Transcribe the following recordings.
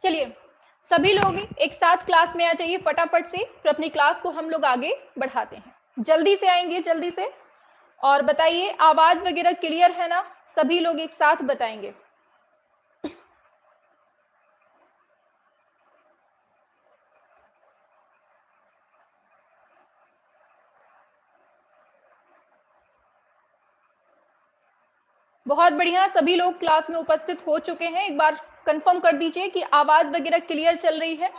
चलिए सभी लोग एक साथ क्लास में आ जाइए फटाफट से, फिर अपनी क्लास को हम लोग आगे बढ़ाते हैं। जल्दी से आएंगे, जल्दी से। और बताइए आवाज वगैरह क्लियर है ना? सभी लोग एक साथ बताएंगे। बहुत बढ़िया, सभी लोग क्लास में उपस्थित हो चुके हैं। एक बार कंफर्म कर दीजिए कि आवाज वगैरह क्लियर चल रही है।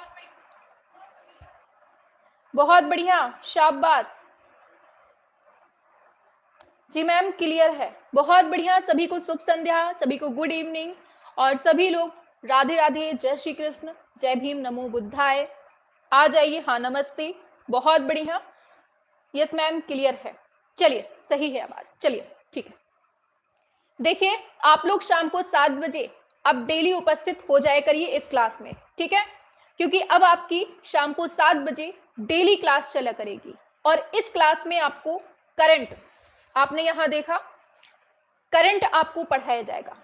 बहुत बढ़िया, शाबाश जी मैम, क्लियर है। बहुत बढ़िया, सभी को शुभ संध्या, सभी को गुड इवनिंग। और सभी लोग राधे राधे, जय श्री कृष्ण, जय भीम, नमो बुद्धाय। आ जाइए, हाँ नमस्ते। बहुत बढ़िया, यस मैम क्लियर है। चलिए सही है आवाज, चलिए ठीक है। देखिए आप लोग शाम को 7 बजे अब डेली उपस्थित हो जाया करिए इस क्लास में, ठीक है? क्योंकि अब आपकी शाम को 7 बजे डेली क्लास चला करेगी। और इस क्लास में आपको करंट, आपने यहां देखा करंट आपको पढ़ाया जाएगा।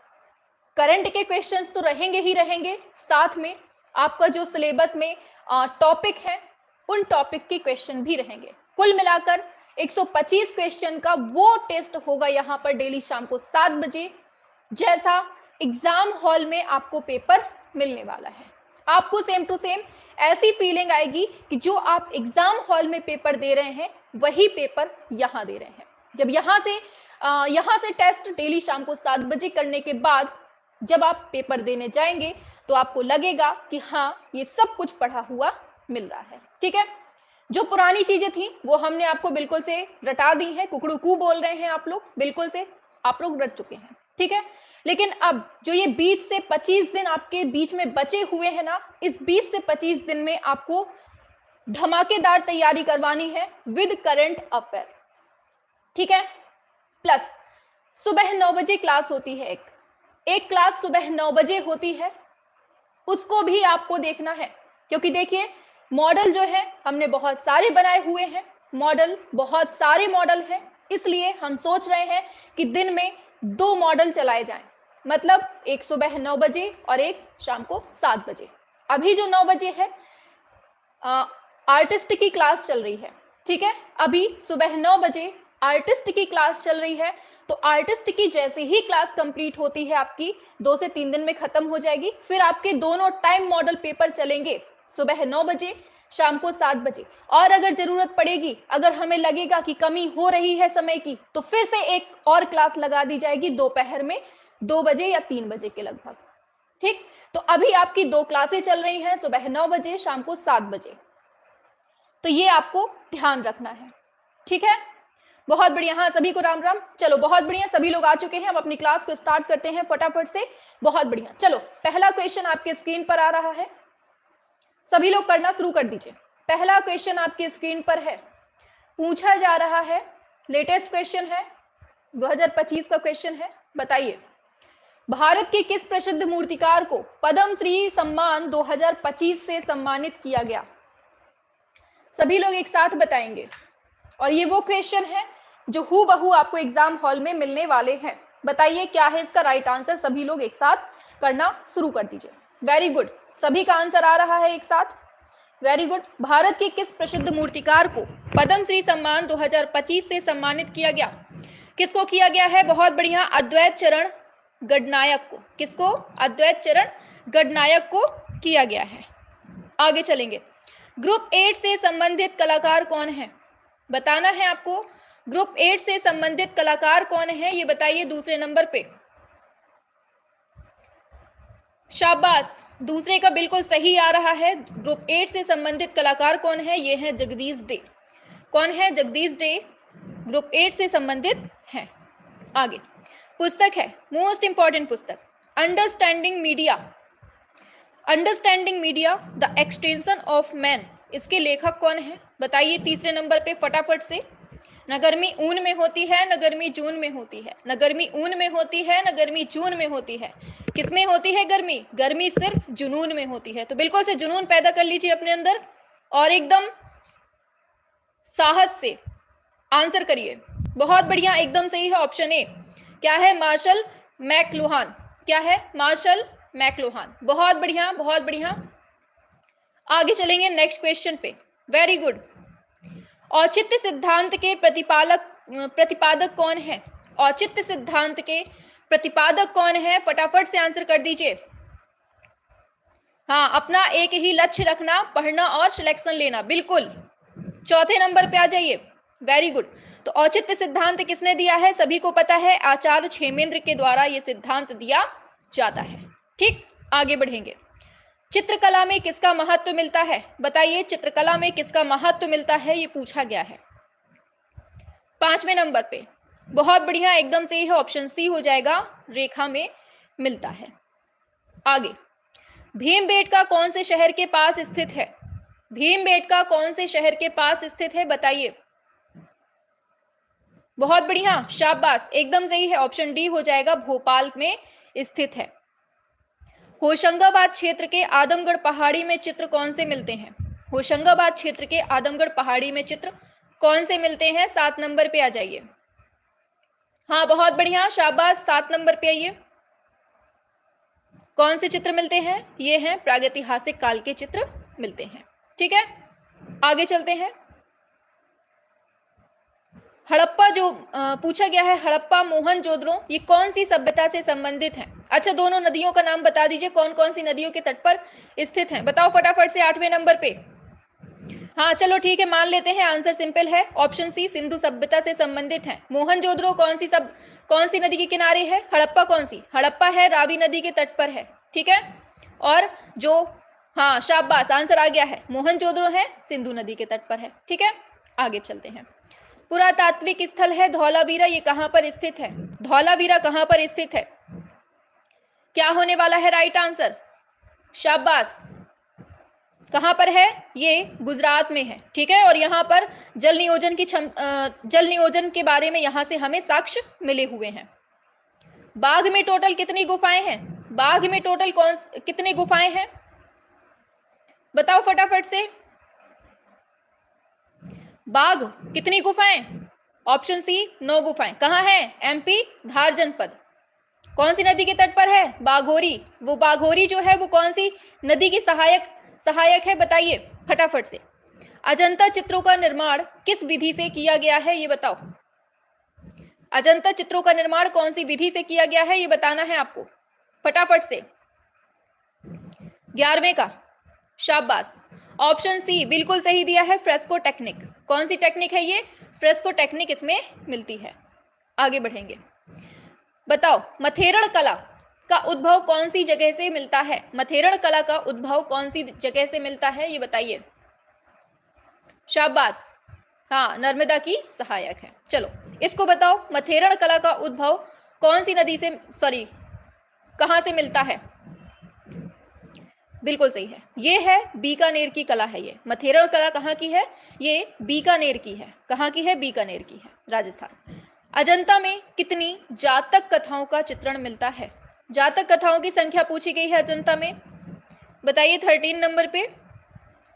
करंट के क्वेश्चंस तो रहेंगे ही रहेंगे, साथ में आपका जो सिलेबस में टॉपिक है उन टॉपिक के क्वेश्चन भी रहेंगे। कुल मिलाकर 125 क्वेश्चन का वो टेस्ट होगा यहाँ पर डेली शाम को 7 बजे, जैसा एग्जाम हॉल में आपको पेपर मिलने वाला है। आपको सेम टू सेम ऐसी फीलिंग आएगी कि जो आप एग्जाम हॉल में पेपर दे रहे हैं वही पेपर यहाँ दे रहे हैं। जब यहाँ से टेस्ट डेली शाम को 7 बजे करने के बाद जब आप पेपर देने जाएंगे तो आपको लगेगा कि हाँ ये सब कुछ पढ़ा हुआ मिल रहा है, ठीक है? जो पुरानी चीजें थी वो हमने आपको बिल्कुल से रटा दी हैं। कुकड़ू बोल रहे हैं आप लोग, बिल्कुल से आप लोग रट चुके हैं, ठीक है? लेकिन अब जो ये 20 से 25 दिन आपके बीच में बचे हुए हैं ना, इस 20 से 25 दिन में आपको धमाकेदार तैयारी करवानी है विद करंट अफेयर, ठीक है? प्लस सुबह 9 बजे क्लास होती है, एक क्लास सुबह 9 बजे होती है, उसको भी आपको देखना है। क्योंकि देखिए मॉडल जो है हमने बहुत सारे बनाए हुए हैं, मॉडल बहुत सारे मॉडल हैं, इसलिए हम सोच रहे हैं कि दिन में 2 मॉडल चलाए जाएं। मतलब एक सुबह 9 बजे और एक शाम को 7 बजे। अभी जो 9 बजे है आर्टिस्ट की क्लास चल रही है, ठीक है? अभी सुबह 9 बजे आर्टिस्ट की क्लास चल रही है, तो आर्टिस्ट की जैसे ही क्लास कंप्लीट होती है आपकी 2 से 3 दिन में खत्म हो जाएगी। फिर आपके दोनों टाइम मॉडल पेपर चलेंगे, सुबह 9 बजे, शाम को 7 बजे। और अगर जरूरत पड़ेगी, अगर हमें लगेगा कि कमी हो रही है समय की, तो फिर से एक और क्लास लगा दी जाएगी दोपहर में 2 बजे या 3 बजे के लगभग, ठीक? तो अभी आपकी 2 क्लासें चल रही हैं, सुबह 9 बजे, शाम को 7 बजे। तो ये आपको ध्यान रखना है, ठीक है? बहुत बढ़िया, हाँ सभी को राम राम। चलो बहुत बढ़िया, सभी लोग आ चुके हैं। हम अपनी क्लास को स्टार्ट करते हैं फटाफट से। बहुत बढ़िया, चलो पहला क्वेश्चन आपके स्क्रीन पर आ रहा है, सभी लोग करना शुरू कर दीजिए। पहला क्वेश्चन आपकी स्क्रीन पर है, पूछा जा रहा है, लेटेस्ट क्वेश्चन है, 2025 का क्वेश्चन है। बताइए भारत के किस प्रसिद्ध मूर्तिकार को पद्म श्री सम्मान 2025 से सम्मानित किया गया? सभी लोग एक साथ बताएंगे। और ये वो क्वेश्चन है जो हूबहू आपको एग्जाम हॉल में मिलने वाले हैं। बताइए क्या है इसका राइट आंसर, सभी लोग एक साथ करना शुरू कर दीजिए। वेरी गुड, सभी का आंसर आ रहा है एक साथ, वेरी गुड। भारत के किस प्रसिद्ध मूर्तिकार को पद्म श्री सम्मान 2025 से सम्मानित किया गया? किसको किया गया है? बहुत बढ़िया, अद्वैत चरण गडनायक को। किसको? अद्वैत चरण गडनायक को किया गया है। आगे चलेंगे, ग्रुप 8 से संबंधित कलाकार कौन है? बताना है आपको, ग्रुप 8 से संबंधित कलाकार कौन है, ये बताइए दूसरे नंबर पे। शाबाश, दूसरे का बिल्कुल सही आ रहा है। ग्रुप 8 से संबंधित कलाकार कौन है? ये है जगदीश डे। कौन है? जगदीश डे ग्रुप 8 से संबंधित है। आगे पुस्तक है, मोस्ट इंपॉर्टेंट पुस्तक, understanding media. Understanding media the extension of man, इसके लेखक कौन है? बताइए तीसरे नंबर पे फटाफट से। न गर्मी ऊन में होती है, न गर्मी जून में होती है, न गर्मी ऊन में होती है, न गर्मी जून में होती है। किसमें होती है गर्मी? गर्मी सिर्फ जुनून में होती है। तो बिल्कुल से जुनून पैदा कर लीजिए अपने अंदर और एकदम साहस से आंसर करिए। बहुत बढ़िया, एकदम सही है ऑप्शन ए। क्या है? Marshall McLuhan. क्या है? Marshall McLuhan. बहुत बढ़िया, बहुत बढ़िया। आगे चलेंगे नेक्स्ट क्वेश्चन पे। Very good. औचित्य सिद्धांत के प्रतिपादक कौन है? औचित्य सिद्धांत के प्रतिपादक कौन है? फटाफट से आंसर कर दीजिए। हाँ, अपना एक ही लक्ष्य रखना, पढ़ना और सिलेक्शन लेना। बिल्कुल, चौथे नंबर पे आ जाइए। Very good. तो औचित्य सिद्धांत किसने दिया है? सभी को पता है, आचार्य क्षेमेंद्र के द्वारा यह सिद्धांत दिया जाता है। ठीक, आगे बढ़ेंगे। चित्रकला में किसका महत्व मिलता है? बताइए, चित्रकला में किसका महत्व मिलता है? ये पूछा गया है 5वें नंबर पे। बहुत बढ़िया, एकदम सही है, ऑप्शन सी हो जाएगा, रेखा में मिलता है। आगे, भीमबेटका कौन से शहर के पास स्थित है? भीमबेटका कौन से शहर के पास स्थित है? बताइए। बहुत बढ़िया, शाबाश, एकदम सही है, ऑप्शन डी हो जाएगा, भोपाल में स्थित है। होशंगाबाद क्षेत्र के आदमगढ़ पहाड़ी में चित्र कौन से मिलते हैं? होशंगाबाद क्षेत्र के आदमगढ़ पहाड़ी में चित्र कौन से मिलते हैं? 7 नंबर पे आ जाइए। हाँ, बहुत बढ़िया, शाबाश, 7 नंबर पे आइए। कौन से चित्र मिलते हैं? ये हैं प्रागैतिहासिक काल के चित्र मिलते हैं। ठीक है, आगे चलते हैं। हड़प्पा जो पूछा गया है, हड़प्पा मोहनजोदड़ो, ये कौन सी सभ्यता से संबंधित है? अच्छा, दोनों नदियों का नाम बता दीजिए, कौन कौन सी नदियों के तट पर स्थित हैं? बताओ फटाफट से, 8वें नंबर पे। हाँ, चलो ठीक है, मान लेते हैं, आंसर सिंपल है, ऑप्शन सी, सिंधु सभ्यता से संबंधित है। मोहनजोदड़ो कौन सी नदी के किनारे है? हड़प्पा कौन सी? हड़प्पा है रावी नदी के तट पर है। ठीक है, और जो, हाँ शाबाश, आंसर आ गया है, मोहनजोदड़ो है सिंधु नदी के तट पर है। ठीक है, आगे चलते हैं। पुरातात्विक स्थल है धौलावीरा, ये कहां पर स्थित है? धौलावीरा कहां पर स्थित है? क्या होने वाला है राइट आंसर? शाबाश, कहां पर है? ये गुजरात में है। ठीक है, और यहाँ पर जल नियोजन के बारे में यहाँ से हमें साक्ष्य मिले हुए हैं। बाघ में टोटल कितनी गुफाएं हैं? बाघ में टोटल कितनी गुफाएं हैं? बताओ फटाफट से। बाघ कितनी गुफाएं? ऑप्शन सी, 9 गुफाएं। कहाँ है? एमपी, धार जनपद। कौन सी नदी के तट पर है? बाघोरी। वो बाघोरी जो है वो कौन सी नदी की सहायक है? बताइए फटाफट से। अजंता चित्रों का निर्माण किस विधि से किया गया है? ये बताओ। अजंता चित्रों का निर्माण कौन सी विधि से किया गया है? ये बताना है आपको फटाफट से। 11वें का, शाबाश, ऑप्शन सी बिल्कुल सही दिया है, फ्रेस्को टेक्निक। कौन सी टेक्निक है ये? फ्रेस्को टेक्निक इसमें मिलती है। आगे बढ़ेंगे। बताओ, मथेरण कला का उद्भव कौन सी जगह से मिलता है? मथेरण कला का उद्भव कौन सी जगह से मिलता है? ये बताइए। शाबाश, हाँ, नर्मदा की सहायक है। चलो इसको बताओ, मथेरण कला का उद्भव कौन सी नदी से, सॉरी, कहां से मिलता है? बिल्कुल सही है, ये है बीकानेर की कला है। ये मथेरण कला कहाँ की है? ये बीकानेर की है। कहाँ की है? बीकानेर की है, राजस्थान। अजंता में कितनी जातक कथाओं का चित्रण मिलता है? जातक कथाओं की संख्या पूछी गई है अजंता में, बताइए 13 नंबर पे।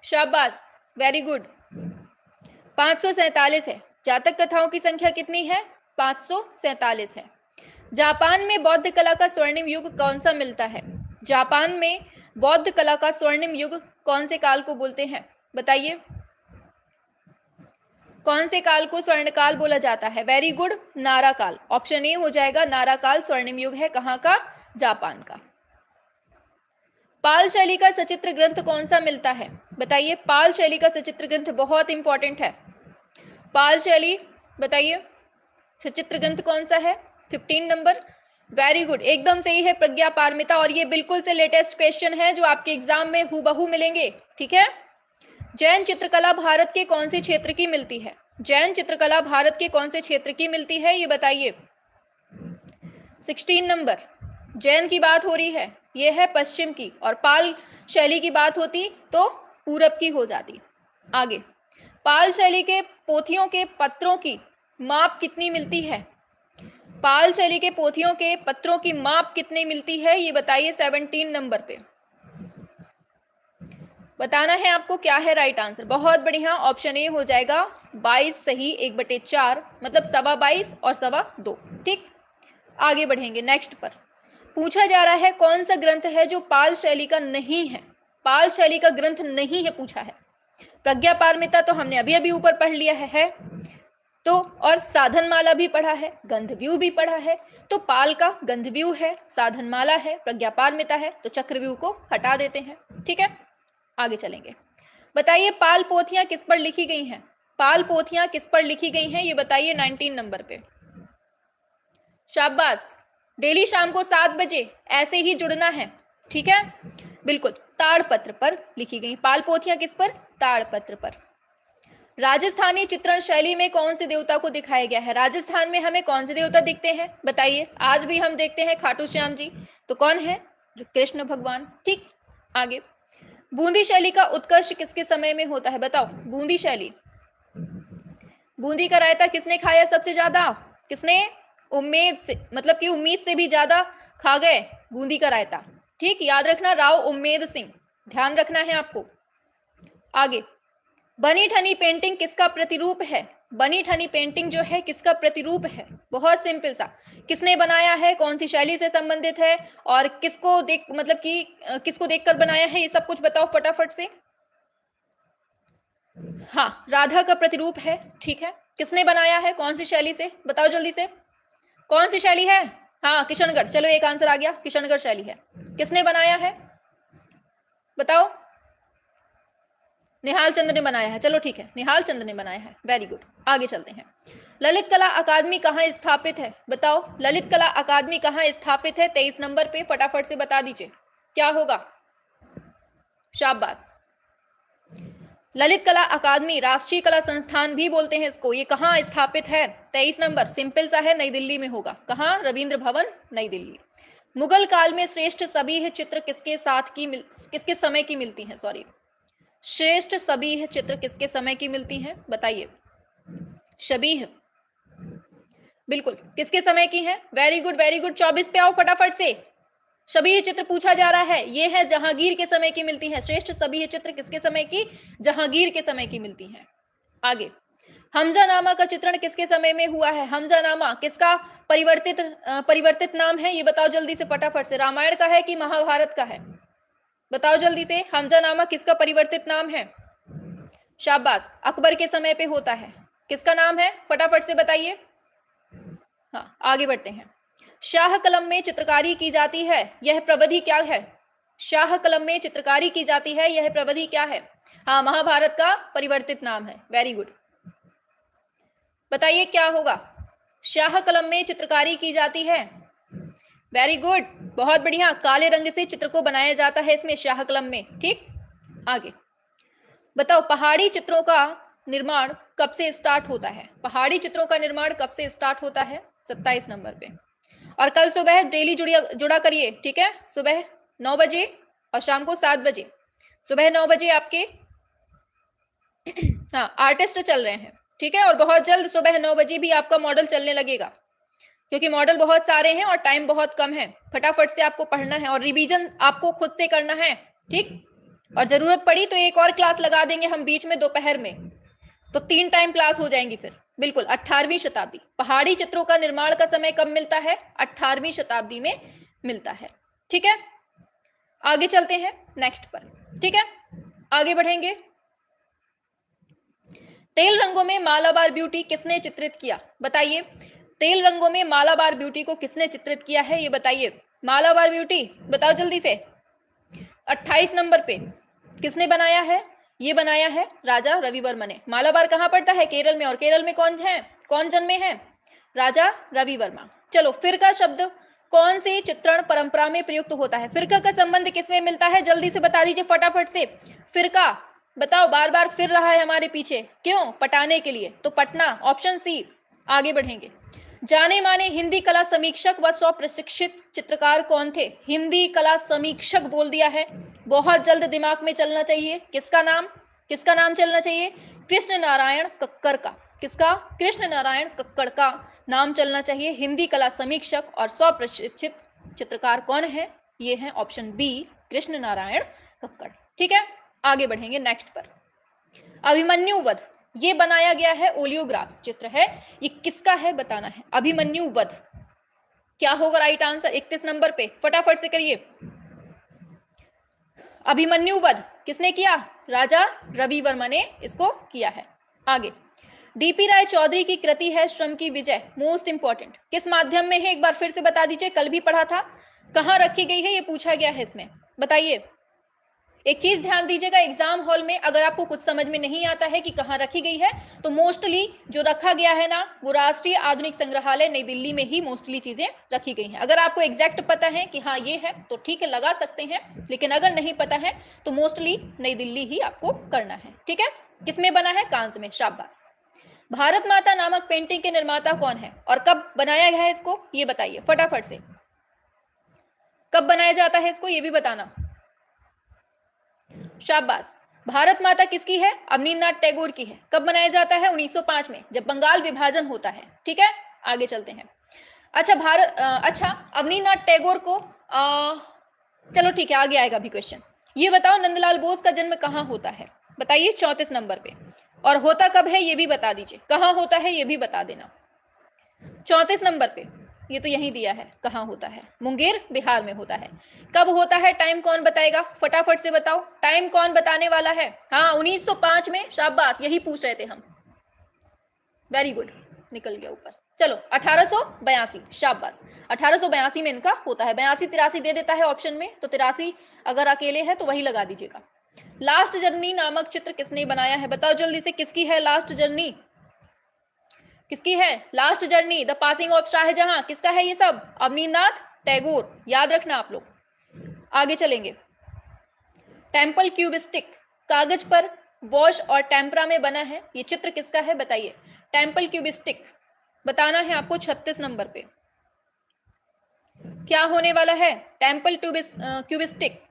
शाबाश, वेरी गुड, 547 है। जातक कथाओं की संख्या कितनी है? 547 है। जापान में बौद्ध कला का स्वर्णिम युग कौन सा मिलता है? जापान में बौद्ध कला का स्वर्णिम युग कौन से काल को बोलते हैं? बताइए, कौन से काल को स्वर्ण काल बोला जाता है? वेरी गुड, नारा काल। ऑप्शन ए हो जाएगा, नारा काल स्वर्णिम युग है। कहाँ का? जापान का। पाल शैली का सचित्र ग्रंथ कौन सा मिलता है? बताइए, पाल शैली का सचित्र ग्रंथ बहुत इंपॉर्टेंट है। पाल शैली, बताइए सचित्र ग्रंथ कौन सा है? 15 नंबर। वेरी गुड, एकदम सही है, प्रज्ञा पारमिता। और ये बिल्कुल से लेटेस्ट क्वेश्चन है जो आपके एग्जाम में हूबहू मिलेंगे। ठीक है, जैन चित्रकला भारत के कौन से क्षेत्र की मिलती है? जैन चित्रकला भारत के कौन से क्षेत्र की मिलती है? ये बताइए। 16 नंबर, जैन की बात हो रही है, ये है पश्चिम की, और पाल शैली की बात होती तो पूरब की हो जाती। आगे, पाल शैली के पोथियों के पत्रों की माप कितनी मिलती है? पाल शैली के पोथियों के पत्रों की माप कितनी मिलती है? ये बताइए 17 नंबर पे। बताना है आपको क्या है राइट आंसर। बहुत बढ़िया, ऑप्शन ए हो जाएगा, 22 सही 1/4 मतलब 22.25 और 2.25। ठीक, आगे बढ़ेंगे नेक्स्ट पर। पूछा जा रहा है कौन सा ग्रंथ है जो पाल शैली का नहीं है, पाल शैली का ग्रंथ नहीं है पूछा है। प्रज्ञा पारमिता तो हमने अभी अभी ऊपर पढ़ लिया है तो, और साधनमाला भी पढ़ा है, गंधव्यूह भी पढ़ा है। तो पाल का गंधव्यूह है, साधनमाला है, प्रज्ञा पारमिता है, तो चक्रव्यूह को हटा देते हैं। ठीक है, आगे चलेंगे। बताइए पाल पोथियां किस पर लिखी गई हैं, पाल पोथियां किस पर लिखी गई हैं ये बताइए 19 नंबर पे। शाबाश, डेली शाम को 7 बजे ऐसे ही जुड़ना है। ठीक है, बिल्कुल, ताड़पत्र पर लिखी गई पाल पोथियां किस पर, ताड़पत्र पर। राजस्थानी चित्रण शैली में कौन से देवता को दिखाया गया है, राजस्थान में हमें कौन से देवता दिखते हैं बताइए। आज भी हम देखते हैं खाटू श्याम जी, तो कौन है, कृष्ण भगवान। ठीक, आगे। बूंदी शैली का उत्कर्ष किसके समय में होता है बताओ, बूंदी शैली। बूंदी का रायता किसने खाया सबसे ज्यादा, किसने, उम्मीद से, मतलब कि उम्मीद से भी ज्यादा खा गए बूंदी का रायता। ठीक, याद रखना, राव उम्मेद सिंह, ध्यान रखना है आपको। आगे, बनी ठनी पेंटिंग किसका प्रतिरूप है, बनी ठनी पेंटिंग जो है किसका प्रतिरूप है, बहुत सिंपल सा, किसने बनाया है, कौन सी शैली से संबंधित है और किसको देख, मतलब कि किसको देखकर बनाया है, ये सब कुछ बताओ फटाफट से। हाँ, राधा का प्रतिरूप है। ठीक है, किसने बनाया है, कौन सी शैली से, बताओ जल्दी से, कौन सी शैली है। हाँ, किशनगढ़, चलो एक आंसर आ गया, किशनगढ़ शैली है। किसने बनाया है बताओ, निहाल चंद्र ने बनाया है, चलो ठीक है, निहाल चंद्र ने बनाया है, वेरी गुड। आगे चलते हैं। ललित कला अकादमी कहाँ स्थापित है बताओ, ललित कला अकादमी कहाँ स्थापित है 23 नंबर पे, फटाफट से बता दीजिए क्या होगा। शाबाश, ललित कला अकादमी, राष्ट्रीय कला संस्थान भी बोलते हैं इसको, ये कहाँ स्थापित है 23 नंबर, सिंपल सा है, नई दिल्ली में होगा। कहाँ, रविंद्र भवन, नई दिल्ली। मुगल काल में श्रेष्ठ सभी चित्र किसके साथ की किसके समय की मिलती हैं, सॉरी, श्रेष्ठ सभी चित्र किसके समय की मिलती हैं बताइए। शबीह, बिल्कुल, किसके समय की है, वेरी गुड वेरी गुड। 24 पे आओ फटाफट से, शबीह चित्र पूछा जा रहा है, ये है जहांगीर के समय की मिलती है। श्रेष्ठ सभी चित्र किसके समय की, जहांगीर के समय की मिलती हैं। आगे, हमजानामा का चित्रण किसके समय में हुआ है, हमजानामा किसका परिवर्तित नाम है ये बताओ जल्दी से फटाफट से, रामायण का है कि महाभारत का है, बताओ जल्दी से, हमजानामा किसका परिवर्तित नाम है। शाबाश, अकबर के समय पे होता है, किसका नाम है फटाफट से बताइए। हाँ, आगे बढ़ते हैं। शाह कलम में चित्रकारी की जाती है, यह प्रविधि क्या है, शाह कलम में चित्रकारी की जाती है, यह प्रविधि क्या है। हाँ, महाभारत का परिवर्तित नाम है, वेरी गुड। बताइए क्या होगा, शाह कलम में चित्रकारी की जाती है, वेरी गुड, बहुत बढ़िया, काले रंग से चित्र को बनाया जाता है इसमें, शाह कलम में। ठीक, आगे बताओ पहाड़ी चित्रों का निर्माण कब से स्टार्ट होता है, पहाड़ी चित्रों का निर्माण कब से स्टार्ट होता है 27 नंबर पे। और कल सुबह डेली जुड़ा करिए, ठीक है, सुबह 9 बजे और शाम को 7 बजे, सुबह 9 बजे आपके हाँ आर्टिस्ट चल रहे हैं, ठीक है, और बहुत जल्द सुबह 9 बजे भी आपका मॉडल चलने लगेगा, क्योंकि मॉडल बहुत सारे हैं और टाइम बहुत कम है। फटाफट से आपको पढ़ना है और रिवीजन आपको खुद से करना है, ठीक। और जरूरत पड़ी तो एक और क्लास लगा देंगे हम बीच में दोपहर में, तो 3 टाइम क्लास हो जाएंगी फिर। बिल्कुल, 18वीं शताब्दी, पहाड़ी चित्रों का निर्माण का समय कब मिलता है, 18वीं शताब्दी में मिलता है, ठीक है। आगे चलते हैं नेक्स्ट पर, ठीक है, आगे बढ़ेंगे। तेल रंगों में मालाबार ब्यूटी किसने चित्रित किया, बताइए। तेल रंगों में मालाबार ब्यूटी को किसने चित्रित किया है ये बताइए। मालाबार ब्यूटी बताओ जल्दी से, 28 नंबर पे किसने बनाया है, ये बनाया है राजा रवि वर्मा ने। मालाबार कहाँ पड़ता है, केरल में, और केरल में कौन जन्मे हैं, राजा रवि वर्मा। चलो, फिरका शब्द कौन सी चित्रण परंपरा में प्रयुक्त होता है, फिरका का संबंध किसमें मिलता है, जल्दी से बता दीजिए फटाफट से। फिरका बताओ, बार बार फिर रहा है हमारे पीछे, क्यों, पटाने के लिए, तो पटना, ऑप्शन सी। आगे बढ़ेंगे। जाने माने हिंदी कला समीक्षक व स्वप्रशिक्षित चित्रकार कौन थे, हिंदी कला समीक्षक बोल दिया है, बहुत जल्द दिमाग में चलना चाहिए, किसका नाम चलना चाहिए, कृष्ण नारायण कक्कर का, किसका, कृष्ण नारायण कक्कड़ का नाम चलना चाहिए। हिंदी कला समीक्षक और स्वप्रशिक्षित चित्रकार कौन है, ये है ऑप्शन बी, कृष्ण नारायण कक्कड़, ठीक है। आगे बढ़ेंगे नेक्स्ट पर। अभिमन्यु वध ये बनाया गया है, ओलियोग्राफ्स चित्र है, ये किसका है बताना है। अभिमन्यु वध, क्या होगा राइट आंसर 31 नंबर पे, फटाफट से करिए। अभिमन्यु वध किसने किया, राजा रवि वर्मा ने इसको किया है। आगे, डीपी राय चौधरी की कृति है श्रम की विजय, मोस्ट इंपॉर्टेंट, किस माध्यम में है एक बार फिर से बता दीजिए, कल भी पढ़ा था, कहां रखी गई है ये पूछा गया है इसमें, बताइए। एक चीज ध्यान दीजिएगा, एग्जाम हॉल में अगर आपको कुछ समझ में नहीं आता है कि कहां रखी गई है, तो मोस्टली जो रखा गया है ना, वो राष्ट्रीय आधुनिक संग्रहालय नई दिल्ली में ही मोस्टली चीजें रखी गई हैं। अगर आपको एग्जैक्ट पता है कि हाँ ये है तो ठीक है, लगा सकते हैं, लेकिन अगर नहीं पता है तो मोस्टली नई दिल्ली ही आपको करना है, ठीक है। किसमें बना है, कांस में, शाबाश। भारत माता नामक पेंटिंग के निर्माता कौन है और कब बनाया गया है इसको, ये बताइए फटाफट से, कब बनाया जाता है इसको ये भी बताना, शाबाश। भारत माता किसकी है, अवनींद्रनाथ टैगोर की है, कब बनाया जाता है, 1905 में, जब बंगाल विभाजन होता है, ठीक है। आगे चलते हैं। अच्छा अवनींद्रनाथ टैगोर को चलो ठीक है, आगे आएगा अभी क्वेश्चन। ये बताओ नंदलाल बोस का जन्म कहाँ होता है, बताइए 34 नंबर पे, और होता कब है ये भी बता दीजिए, कहाँ होता है ये भी बता देना। 34 नंबर पे, ये तो यही दिया है, कहाँ होता है, मुंगेर बिहार में होता है। कब होता है, टाइम कौन बताएगा, फटाफट से बताओ, टाइम कौन बताने वाला है। हाँ 1905 में, शाबाश, यही पूछ रहे थे हम, वेरी गुड, निकल गया ऊपर। चलो 1882, शाबाश, 1882 में इनका होता है। 82-83 दे देता है ऑप्शन में, तो 83 अगर अकेले है तो वही लगा दीजिएगा। लास्ट जर्नी नामक चित्र किसने बनाया है, बताओ जल्दी से, किसकी है लास्ट जर्नी, किसकी है last journey, the passing of Shahjahan, किसका है ये सब, अवनींद्रनाथ टैगोर, याद रखना आप लोग। आगे चलेंगे। टेम्पल क्यूबिस्टिक, कागज पर वॉश और टेम्परा में बना है, ये चित्र किसका है बताइए। टेम्पल क्यूबिस्टिक बताना है आपको 36 नंबर पे, क्या होने वाला है, टेम्पल क्यूबिस्टिक,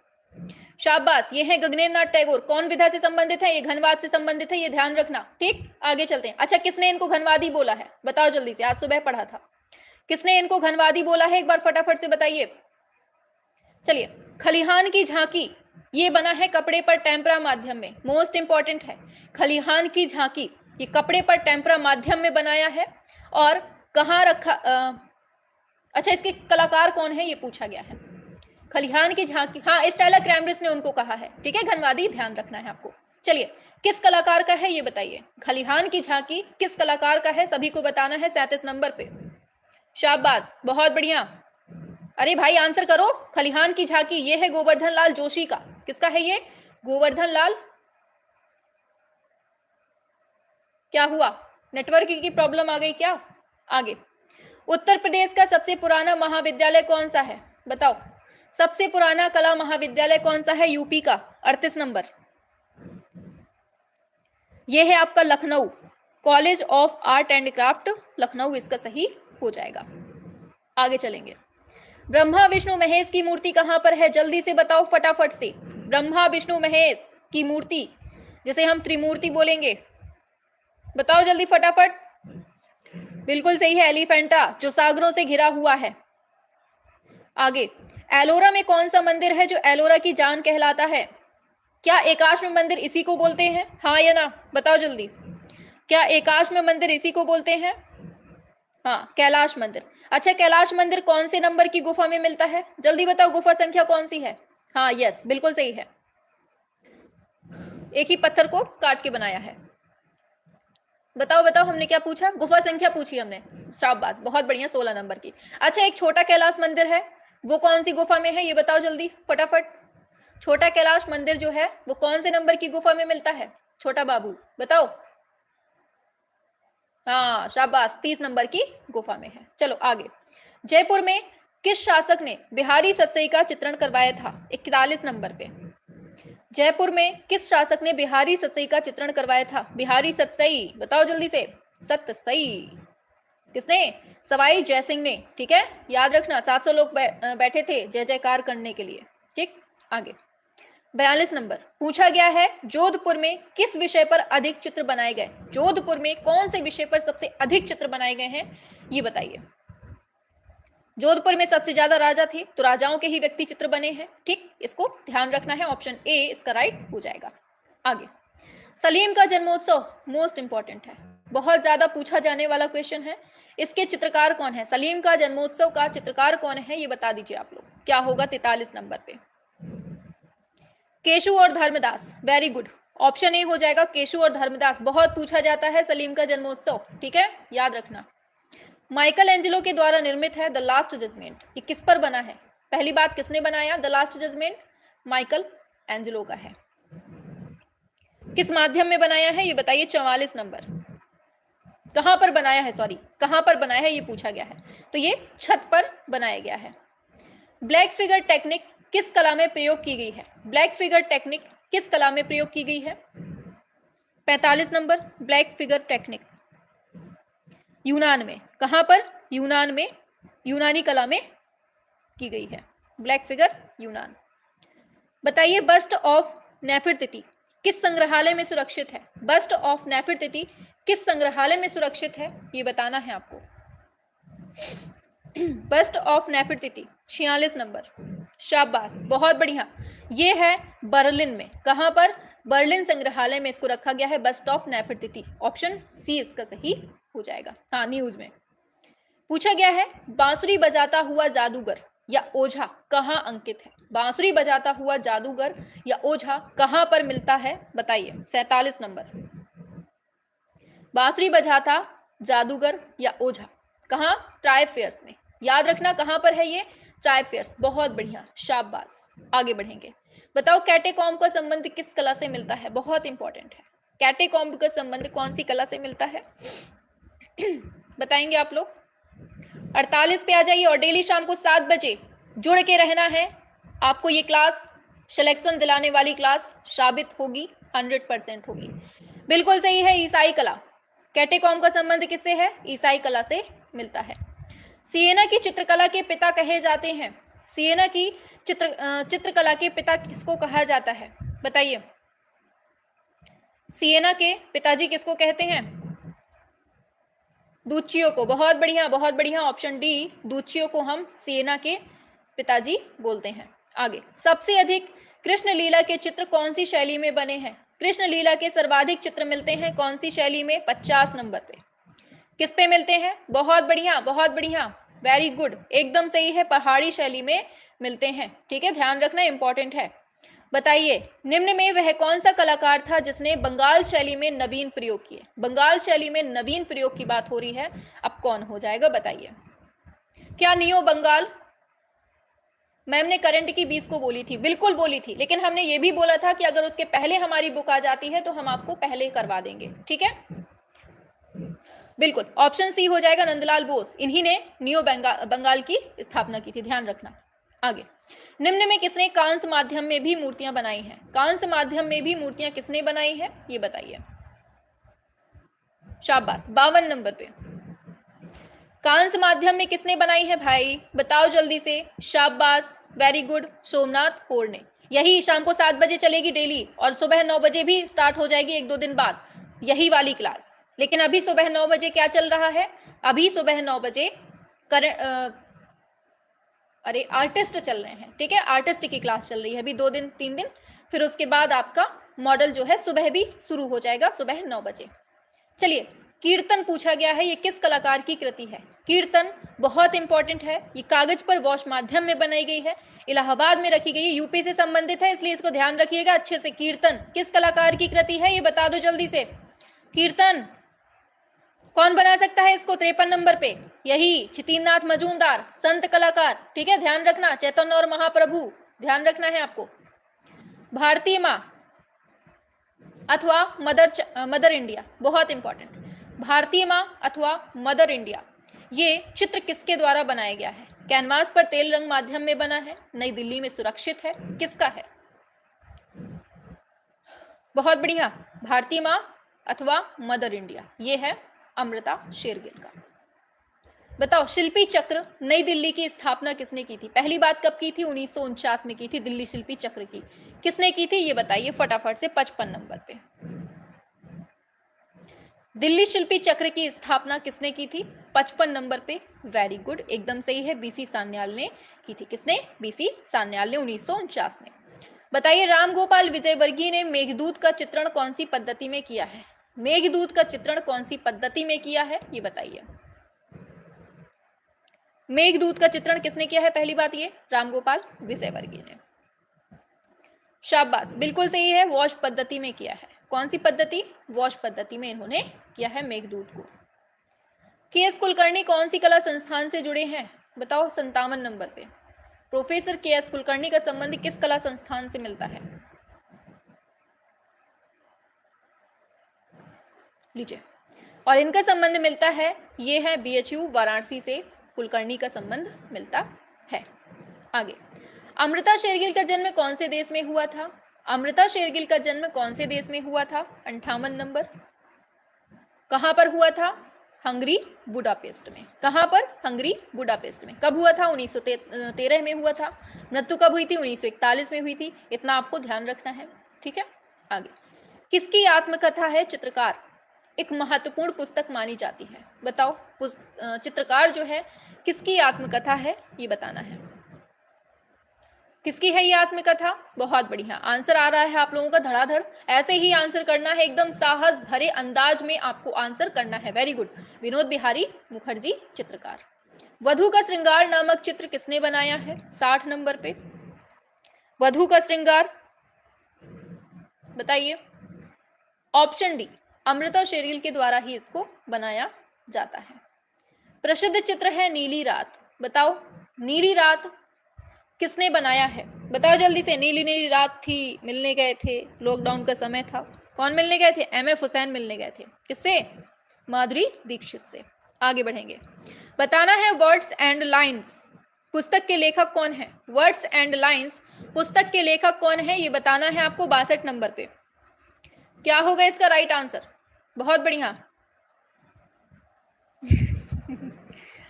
शाबाश, ये है गगनेंद्र नाथ टैगोर। कौन विधा से संबंधित है, ये घनवाद से संबंधित है, ये ध्यान रखना, ठीक। आगे चलते हैं। अच्छा किसने इनको घनवादी बोला है, बताओ जल्दी से, आज सुबह पढ़ा था, किसने इनको घनवादी बोला है, एक बार फटाफट से बताइए। चलिए, खलिहान की झांकी, ये बना है कपड़े पर टेम्परा माध्यम में, मोस्ट इंपॉर्टेंट है, खलिहान की झांकी, ये कपड़े पर टेम्परा माध्यम में बनाया है, और कहाँ रखा, अच्छा इसके कलाकार कौन है ये पूछा गया है। खलिहान की झांकी, हाँ स्टेला क्रैमरिस ने उनको कहा है, ठीक है, घनवादी ध्यान रखना है आपको। चलिए, किस कलाकार का है ये बताइए, खलिहान की झांकी किस कलाकार का है, सभी को बताना है 37 नंबर पे, शाबाश, बहुत बढ़िया। अरे भाई आंसर करो, खलिहान की झांकी ये है गोवर्धन लाल जोशी का, किसका है ये, गोवर्धन लाल, क्या हुआ, नेटवर्क की प्रॉब्लम आ गई क्या। आगे, उत्तर प्रदेश का सबसे पुराना महाविद्यालय कौन सा है, बताओ, सबसे पुराना कला महाविद्यालय कौन सा है यूपी का, 38 नंबर, यह है आपका Lucknow, college of art and craft Lucknow, इसका सही हो जाएगा। आगे चलेंगे। ब्रह्मा विष्णु महेश की मूर्ति कहां पर है, जल्दी से बताओ फटाफट से, ब्रह्मा विष्णु महेश की मूर्ति, जिसे हम त्रिमूर्ति बोलेंगे, बताओ जल्दी फटाफट। बिल्कुल सही है, एलिफेंटा, जो सागरों से घिरा हुआ है। आगे, एलोरा में कौन सा मंदिर है जो एलोरा की जान कहलाता है, क्या एकाश्म मंदिर इसी को बोलते हैं, हाँ या ना, बताओ जल्दी, क्या एकाश्म मंदिर इसी को बोलते हैं, हाँ कैलाश मंदिर। अच्छा कैलाश मंदिर कौन से नंबर की गुफा में मिलता है, जल्दी बताओ, गुफा संख्या कौन सी है, हाँ यस बिल्कुल सही है, एक ही पत्थर को काट के बनाया है। बताओ बताओ हमने क्या पूछा, गुफा संख्या पूछी हमने, शाबाश, बहुत बढ़िया, 16 नंबर की। अच्छा एक छोटा कैलाश मंदिर है, वो कौन सी गुफा में है ये बताओ जल्दी फटाफट, छोटा कैलाश मंदिर जो है वो कौन से नंबर की गुफा में मिलता है, छोटा बाबू बताओ, हाँ शाबाश, 30 नंबर की गुफा में है। चलो आगे, जयपुर में किस शासक ने बिहारी सतसई का चित्रण करवाया था, 41 नंबर पे, जयपुर में किस शासक ने बिहारी सतसई का चित्रण करवाया था, बिहारी सतसई बताओ जल्दी से, सतसई किसने, सवाई जयसिंह ने, ठीक है, याद रखना, 700 लोग बैठे थे जय जयकार करने के लिए, ठीक। आगे 42 नंबर पूछा गया है, जोधपुर में किस विषय पर अधिक चित्र बनाए गए, जोधपुर में कौन से विषय पर सबसे अधिक चित्र बनाए गए हैं ये बताइए। जोधपुर में सबसे ज्यादा राजा थे, तो राजाओं के ही व्यक्ति चित्र बने हैं, ठीक, इसको ध्यान रखना है, ऑप्शन ए इसका राइट हो जाएगा। आगे, सलीम का जन्मोत्सव मोस्ट इंपॉर्टेंट है, बहुत ज्यादा पूछा जाने वाला क्वेश्चन है। इसके चित्रकार कौन है? सलीम का जन्मोत्सव का चित्रकार कौन है, ये बता दीजिए आप लोग। क्या होगा 43 नंबर पे? केशु और Dharmdas. Very good, option A हो जाएगा, केशु और धर्मदास। बहुत पूछा जाता है सलीम का जन्मोत्सव, ठीक है, याद रखना। माइकल एंजेलो के द्वारा निर्मित है द लास्ट जजमेंट, ये किस पर बना है? पहली बात, किसने बनाया the last judgement? Michelangelo का है। किस माध्यम में बनाया है ये बताइए? 44 नंबर। कहां पर बनाया है, सॉरी कहां पर बनाया है ये पूछा गया है, तो ये छत पर बनाया गया है। ब्लैक फिगर टेक्निक किस कला में प्रयोग की गई है? ब्लैक फिगर टेक्निक किस कला में प्रयोग की गई है? 45 नंबर। ब्लैक फिगर टेक्निक यूनान में, कहां पर? यूनान में, यूनानी कला में की गई है ब्लैक फिगर, यूनान। बताइए बस्ट ऑफ नेफरतिति किस संग्रहालय में सुरक्षित है? बस्ट ऑफ नेफरतिति किस संग्रहालय में सुरक्षित है, ये बताना है आपको। Bust of Nefertiti 46 number. शाबाश, बहुत बढ़िया। ये है बर्लिन में, कहां पर? बर्लिन संग्रहालय में इसको रखा गया है, बस्ट ऑफ नेफरतिति। ऑप्शन सी इसका सही हो जाएगा। हाँ, न्यूज में पूछा गया है बांसुरी बजाता हुआ जादूगर या ओझा कहां अंकित है? बांसुरी बजाता हुआ जादूगर या ओझा कहां पर मिलता है, बताइए। 47 नंबर। बांसुरी बजाता जादूगर या ओझा कहां? ट्राइब फेयर्स में, याद रखना कहां पर है ये? Tribe fairs. बहुत बढ़िया, शाबाश। आगे बढ़ेंगे। बताओ कैटेकॉम्ब का संबंध किस कला से मिलता है? बहुत इंपॉर्टेंट है। कैटेकॉम्ब का संबंध कौन सी कला से मिलता है? बताएंगे आप लोग। 48 पे आ जाइए और डेली शाम को 7 बजे जुड़ के रहना है। आपको ये क्लास सिलेक्शन दिलाने वाली क्लास साबित होगी, 100% होगी। बिल्कुल सही है, ईसाई कला। कैटेकॉम्ब का संबंध किससे है? ईसाई कला से मिलता है। सिएना की चित्रकला के पिता कहे जाते हैं। सिएना की चित्रकला के पिता किसको कहा जाता है, बताइए। सिएना के पिताजी किसको कहते हैं? दुचियो को। बहुत बढ़िया, बहुत बढ़िया, ऑप्शन डी, दुचियो को हम सिएना के पिताजी बोलते हैं। आगे, सबसे अधिक कृष्ण लीला के चित्र कौन सी शैली में बने हैं? कृष्ण लीला के सर्वाधिक चित्र मिलते हैं कौन सी शैली में? 50 नंबर पे। किस पे मिलते हैं? बहुत बढ़िया, बहुत बढ़िया, वेरी गुड, एकदम सही है, पहाड़ी शैली में मिलते हैं। ठीक है, ध्यान रखना, इंपॉर्टेंट है। बताइए निम्न में वह कौन सा कलाकार था जिसने बंगाल शैली में नवीन प्रयोग किए? बंगाल शैली में नवीन प्रयोग की बात हो रही है, अब कौन हो जाएगा बताइए। क्या नियो बंगाल? मैम ने करंट की 20 को बोली थी, बिल्कुल बोली थी, लेकिन हमने ये भी बोला था कि अगर उसके पहले हमारी बुक आ जाती है तो हम आपको पहले करवा देंगे। ठीक है, बिल्कुल, ऑप्शन सी हो जाएगा, नंदलाल बोस। इन्हीं ने नियो बंगाल की स्थापना की थी, ध्यान रखना। आगे, निम्न में किसने कांस्य माध्यम में भी मूर्तियां बनाई हैं? कांस्य माध्यम में भी मूर्तियां किसने बनाई है, ये बताइए। शाबाश, 52 नंबर पे। कांस्य माध्यम में किसने बनाई है भाई, बताओ जल्दी से। शाबाश, वेरी गुड, सोमनाथ होर ने। यही शाम को 7 बजे चलेगी डेली, और सुबह 9 बजे भी स्टार्ट हो जाएगी 1-2 दिन बाद यही वाली क्लास। लेकिन अभी सुबह 9 बजे क्या चल रहा है? अभी सुबह 9 बजे अरे आर्टिस्ट चल रहे हैं। ठीक है, आर्टिस्ट की क्लास चल रही है अभी 2 दिन 3 दिन, फिर उसके बाद आपका मॉडल जो है सुबह भी शुरू हो जाएगा, सुबह 9 बजे। चलिए, कीर्तन पूछा गया है, ये किस कलाकार की कृति है? कीर्तन बहुत इंपॉर्टेंट है, ये कागज पर वॉश माध्यम में बनाई गई है, इलाहाबाद में रखी गई है, यूपी से संबंधित है, इसलिए इसको ध्यान रखिएगा अच्छे से। कीर्तन किस कलाकार की कृति है, ये बता दो जल्दी से। कीर्तन कौन बना सकता है इसको? 53 नंबर पे, यही छितिननाथ मजूमदार, संत कलाकार। ठीक है, ध्यान रखना, चैतन्य और महाप्रभु, ध्यान रखना है आपको। भारतीय माँ अथवा मदर इंडिया, बहुत इंपॉर्टेंट। भारतीय माँ अथवा मदर इंडिया, ये चित्र किसके द्वारा बनाया गया है? कैनवास पर तेल रंग माध्यम में बना है, नई दिल्ली में सुरक्षित है, किसका है? बहुत बढ़िया, भारतीय माँ अथवा मदर इंडिया, ये है अमृता शेरगिल का। बताओ शिल्पी चक्र नई दिल्ली की स्थापना किसने की थी? पहली बात कब की थी? 1949 में की थी, दिल्ली शिल्पी चक्र की। किसने की थी ये बताइए फटाफट से, 55 नंबर पे। दिल्ली शिल्पी चक्र की स्थापना किसने की थी? 55 नंबर पे, वेरी गुड, एकदम सही है, बीसी सान्याल ने की थी। किसने? बीसी सान्याल ने 1949 में। बताइए रामगोपाल विजयवर्गीय ने मेघदूत का चित्रण कौन सी पद्धति में किया है? मेघदूत का चित्रण कौन सी पद्धति में किया है, ये बताइए। मेघदूत का चित्रण किसने किया है? पहली बात ये रामगोपाल विजयवर्गीय ने। शाबाश, बिल्कुल सही है, वॉश पद्धति में किया है। कौन सी पद्धति? वॉश पद्धति में इन्होंने किया है मेघदूत को। के.एस. कुलकर्णी कौन सी कला संस्थान से जुड़े हैं? बताओ 57 नंबर पे। Professor KS. कुलकर्णी का संबंध किस कला संस्थान से मिलता है? लीजिए, और इनका संबंध मिलता है, ये है BHU वाराणसी से कुलकर्णी का संबंध मिलता है। आगे, अमृता शेरगिल का जन्म कौन से देश में हुआ था? अमृता शेरगिल का जन्म कौन से देश में हुआ था? 58 नंबर। कहां पर हुआ था? हंगरी बुडापेस्ट में। कहां पर? हंगरी बुडापेस्ट में। कब हुआ था? 1913 में हुआ था। मृत्यु कब हुई थी? 1941 में हुई थी। इतना आपको ध्यान रखना है, ठीक है। आगे, किसकी आत्मकथा है चित्रकार एक महत्वपूर्ण पुस्तक मानी जाती है? बताओ, चित्रकार जो है किसकी आत्मकथा है, ये बताना है। किसकी है ये आत्मकथा? बहुत बढ़िया, आंसर आ रहा है आप लोगों का धड़ाधड़। ऐसे ही आंसर करना है, एकदम साहस भरे अंदाज में आपको आंसर करना है। Very good. विनोद बिहारी मुखर्जी चित्रकार। वधू का श्रृंगार नामक चित्र किसने बनाया है? 60 नंबर पे। वधू का श्रृंगार बताइए। ऑप्शन डी, अमृता शेरगिल के द्वारा ही इसको बनाया जाता है। प्रसिद्ध चित्र है नीली रात। बताओ, नीली रात किसने बनाया है? बताओ जल्दी से। नीली नीली रात थी, मिलने गए थे, लॉकडाउन का समय था। कौन मिलने गए थे? MF हुसैन मिलने गए थे। किससे? माधुरी दीक्षित से। आगे बढ़ेंगे, बताना है वर्ड्स एंड लाइन्स पुस्तक के लेखक कौन है? वर्ड्स एंड लाइन्स पुस्तक के लेखक कौन है, ये बताना है आपको 62 नंबर पे। क्या होगा इसका राइट आंसर? बहुत बढ़िया।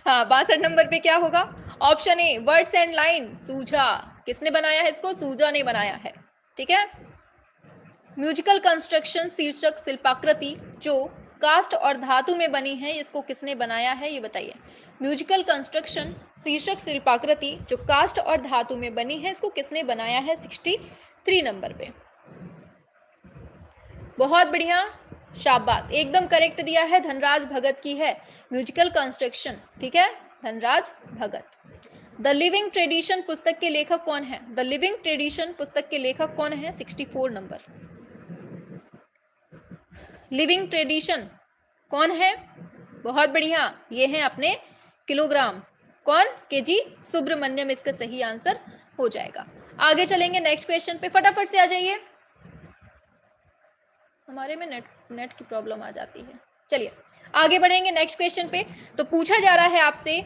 हाँ, 62 नंबर पे क्या होगा? Option A, words and line, सूजा। किसने बनाया है इसको? सूजा ने बनाया है, ठीक है। म्यूजिकल कंस्ट्रक्शन शीर्षक शिल्पाकृति जो कास्ट और धातु में बनी है, इसको किसने बनाया है, ये बताइए। म्यूजिकल कंस्ट्रक्शन शीर्षक शिल्पाकृति जो कास्ट और धातु में बनी है, इसको किसने बनाया है? 63 नंबर पे। बहुत बढ़िया, शाबाश, एकदम करेक्ट दिया है। धनराज भगत की है म्यूजिकल कंस्ट्रक्शन, ठीक है, धनराज भगत। द लिविंग ट्रेडिशन पुस्तक के लेखक कौन है? द लिविंग ट्रेडिशन पुस्तक के लेखक कौन है? 64 नंबर। लिविंग ट्रेडिशन कौन है? बहुत बढ़िया, ये है अपने किलोग्राम। कौन? KG सुब्रमण्यम इसका सही आंसर हो जाएगा। आगे चलेंगे नेक्स्ट क्वेश्चन पे, फटाफट से आ जाइए। हमारे में नेट की प्रॉब्लम आ जाती है। चलिए आगे बढ़ेंगे नेक्स्ट क्वेश्चन पे। तो पूछा जा रहा है आपसे,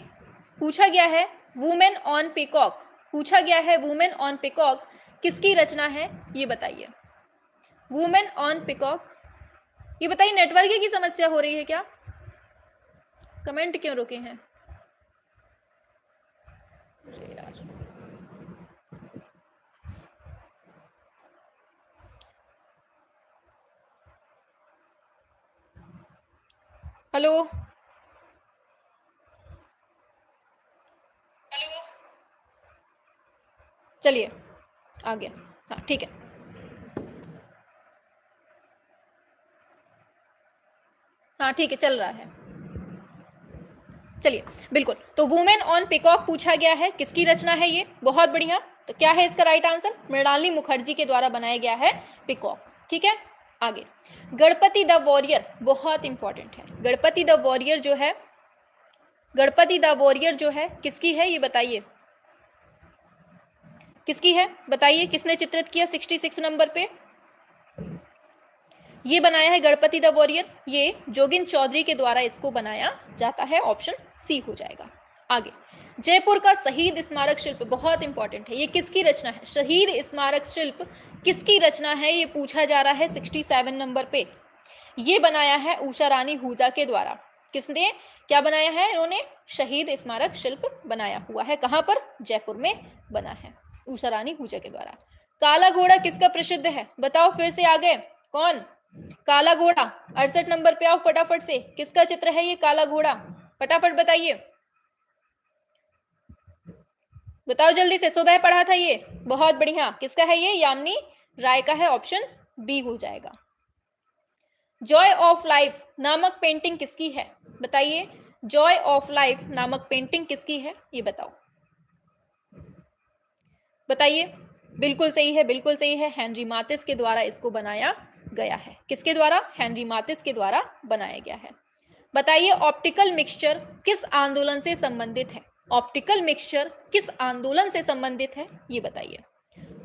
पूछा गया है वुमेन ऑन पीकॉक। पूछा गया है वुमेन ऑन पीकॉक किसकी रचना है, ये बताइए। वुमेन ऑन पीकॉक, ये बताइए। नेटवर्क की समस्या हो रही है क्या? कमेंट क्यों रुके हैं? हेलो हेलो, चलिए आ गया। हाँ ठीक है, हाँ ठीक है, चल रहा है। चलिए बिल्कुल, तो वुमेन ऑन पीकॉक पूछा गया है, किसकी रचना है ये? बहुत बढ़िया। तो क्या है इसका राइट आंसर? मृणालिनी मुखर्जी के द्वारा बनाया गया है पीकॉक, ठीक है। आगे, गणपति द वॉरियर बहुत इंपॉर्टेंट है। गणपति द वॉरियर जो है, गणपति द वॉरियर जो है किसकी है, ये बताइए। किसकी है बताइए, किसने चित्रित किया? 66 नंबर पे ये बनाया है गणपति द वॉरियर, ये जोगिन चौधरी के द्वारा इसको बनाया जाता है। ऑप्शन सी हो जाएगा। आगे, जयपुर का शहीद स्मारक शिल्प बहुत इंपॉर्टेंट है, ये किसकी रचना है? शहीद स्मारक शिल्प किसकी रचना है, ये पूछा जा रहा है 67 नंबर पे। ये बनाया है उषा रानी हुजा के द्वारा। किसने क्या बनाया है? इन्होंने शहीद स्मारक शिल्प बनाया हुआ है। कहाँ पर? जयपुर में बना है, उषा रानी हुजा के द्वारा। काला घोड़ा किसका प्रसिद्ध है? बताओ फिर से आ गए, कौन? काला घोड़ा 68 नंबर पे आओ फटाफट से। किसका चित्र है ये काला घोड़ा? फटाफट बताइए। बताओ जल्दी से, सुबह पढ़ा था ये, बहुत बढ़िया। किसका है ये? यामिनी राय का है, ऑप्शन बी हो जाएगा। जॉय ऑफ लाइफ नामक पेंटिंग किसकी है? बताइए, जॉय ऑफ लाइफ नामक पेंटिंग किसकी है, ये बताओ, बताइए। बिल्कुल सही है, बिल्कुल सही है, हेनरी मातिस के द्वारा इसको बनाया गया है। किसके द्वारा? हेनरी मातिस के द्वारा बनाया गया है। बताइए, ऑप्टिकल मिक्सचर किस आंदोलन से संबंधित है? ऑप्टिकल मिक्सचर किस आंदोलन से संबंधित है, ये बताइए।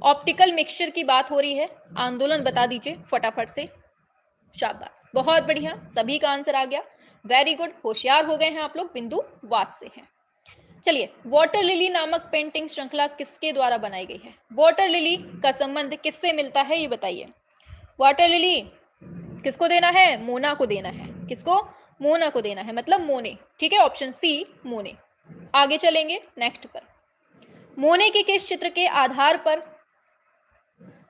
ऑप्टिकल मिक्सचर की बात हो रही है, आंदोलन बता दीजिए फटाफट से। शाबाश, बहुत बढ़िया, सभी का आंसर आ गया, वेरी गुड, होशियार हो गए हैं आप लोग, बिंदु वाद से हैं। चलिए, वाटर लिली नामक पेंटिंग श्रृंखला किसके द्वारा बनाई गई है? वाटर लिली का संबंध किससे मिलता है, ये बताइए। वाटर लिली किसको देना है? मोना को देना है। किसको? मोना को देना है, मतलब मोने, ठीक है, ऑप्शन सी मोने। आगे चलेंगे नेक्स्ट पर। मोने के किस चित्र के आधार पर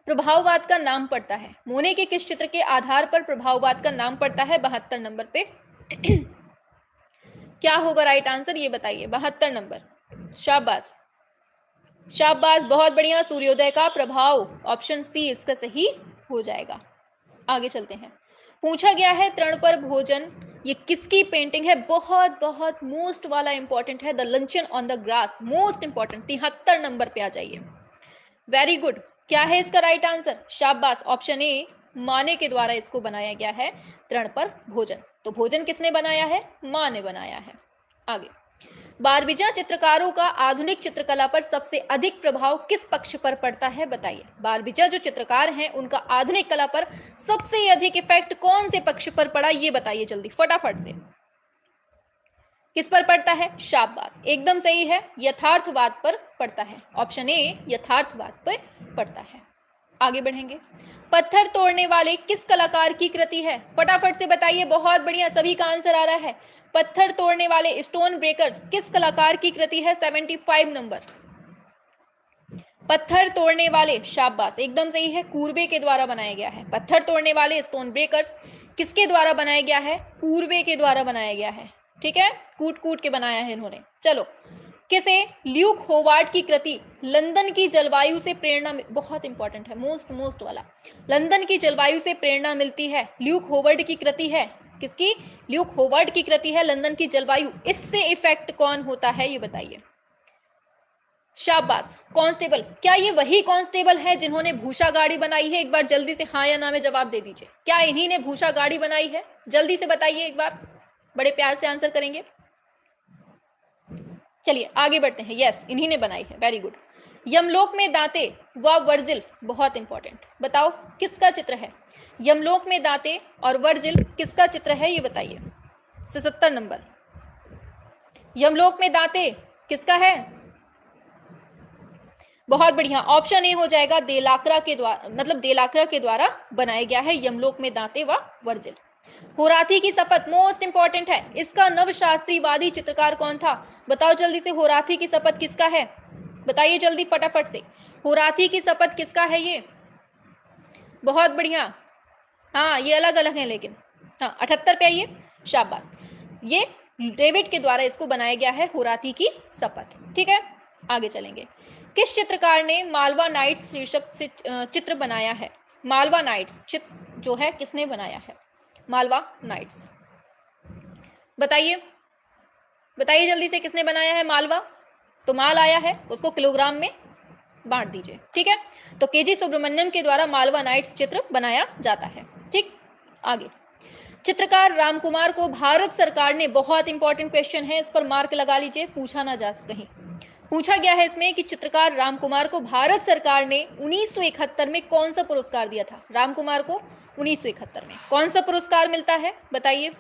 प्रभाववाद का नाम पड़ता है? मोने के किस चित्र के आधार पर प्रभाववाद का नाम पड़ता है? 72 नंबर पे क्या होगा राइट आंसर, ये बताइए। 72 नंबर, शाबाश शाबाश, बहुत बढ़िया, सूर्योदय का प्रभाव, ऑप्शन सी इसका सही हो जाएगा। आगे चलते हैं। पूछा गया है तृण पर भोजन, ये किसकी पेंटिंग है? बहुत बहुत मोस्ट वाला इंपॉर्टेंट है, the luncheon on the grass, most important. 73 number पे आ जाइए, वेरी गुड। क्या है इसका राइट आंसर? शाबाश, ऑप्शन ए माने के द्वारा इसको बनाया गया है, तृण पर भोजन। तो भोजन किसने बनाया है? मां ने बनाया है। आगे, बारबीजा चित्रकारों का आधुनिक चित्रकला पर सबसे अधिक प्रभाव किस पक्ष पर पड़ता है? बताइए, बारबीजा जो चित्रकार हैं उनका आधुनिक कला पर सबसे अधिक इफेक्ट कौन से पक्ष पर पड़ा, ये बताइए जल्दी फटाफट से। किस पर पड़ता है? शाबाश, एकदम सही है, यथार्थवाद पर पड़ता है, ऑप्शन ए यथार्थवाद पर पड़ता है। आगे बढ़ेंगे। पत्थर तोड़ने वाले किस कलाकार की कृति है? फटाफट से बताइए, बहुत बढ़िया, सभी का आंसर आ रहा है। पत्थर तोड़ने वाले, स्टोन ब्रेकर्स, किस कलाकार की कृति है? 75 नंबर। पत्थर तोड़ने वाले, शाबाश, एकदम सही है, कूर्बे के द्वारा बनाया गया है। पत्थर तोड़ने वाले, स्टोन ब्रेकर्स किसके द्वारा बनाया गया है? कूर्बे के द्वारा बनाया गया है, ठीक है, कूट कूट के बनाया है इन्होंने। चलो, किसे ल्यूक होवार्ड की कृति लंदन की जलवायु से प्रेरणा, बहुत इंपॉर्टेंट है, मोस्ट वाला, लंदन की जलवायु से प्रेरणा मिलती है, ल्यूक होवार्ड की कृति है, किसकी? ल्यूक होवार्ड की कृति है, लंदन की जलवायु, इससे इफेक्ट कौन होता है, ये बताइए। शाबाश, कांस्टेबल, क्या ये वही कांस्टेबल है जिन्होंने भूषा गाड़ी बनाई है? एक बार जल्दी से हाँ या ना में जवाब दे दीजिए, क्या इन्हीं ने भूषा गाड़ी बनाई है? जल्दी से बताइए एक बार, बड़े प्यार से आंसर करेंगे। चलिए आगे बढ़ते हैं, यस इन्हीं ने बनाई है, वेरी गुड। यमलोक में दांते व वर्जिल, बहुत इंपॉर्टेंट, बताओ किसका चित्र है? यमलोक में दांते और वर्जिल किसका चित्र है, ये बताइए। 77 नंबर। यमलोक में दांते किसका है? बहुत बढ़िया, ऑप्शन ए हो जाएगा, देलाक्रा के द्वारा, मतलब देलाक्रा के द्वारा बनाया गया है यमलोक में दांते व वर्जिल। होराथी की शपथ, मोस्ट इंपॉर्टेंट है, इसका नवशास्त्रीवादी चित्रकार कौन था? बताओ जल्दी से, होराथी की शपथ किसका है? बताइए जल्दी फटाफट से, होराथी की शपथ किसका है ये? बहुत बढ़िया, हाँ ये अलग अलग है लेकिन, हाँ 78 पे आइए, शाबाश, ये डेविड के द्वारा इसको बनाया गया है, होराथी की शपथ, ठीक है। आगे चलेंगे। किस चित्रकार ने मालवा नाइट्स शीर्षक से चित्र बनाया है? मालवा नाइट्स चित्र जो है किसने बनाया है? मालवा नाइट्स, बताइए बताइए जल्दी से, किसने बनाया है मालवा? तो माल आया है, उसको किलोग्राम में बांट दीजिए, ठीक है। तो केजी सुब्रमण्यम के द्वारा मालवा नाइट्स चित्र बनाया जाता है, ठीक। आगे, चित्रकार रामकुमार को भारत सरकार ने, बहुत इंपॉर्टेंट क्वेश्चन है, इस पर मार्क लगा लीजिए, पूछा ना जा कहीं, पूछा गया है इसमें कि चित्रकार रामकुमार को भारत सरकार ने 1971 में कौन सा पुरस्कार दिया था? रामकुमार को 1971 में कौन सा पुरस्कार मिलता है, बताइए।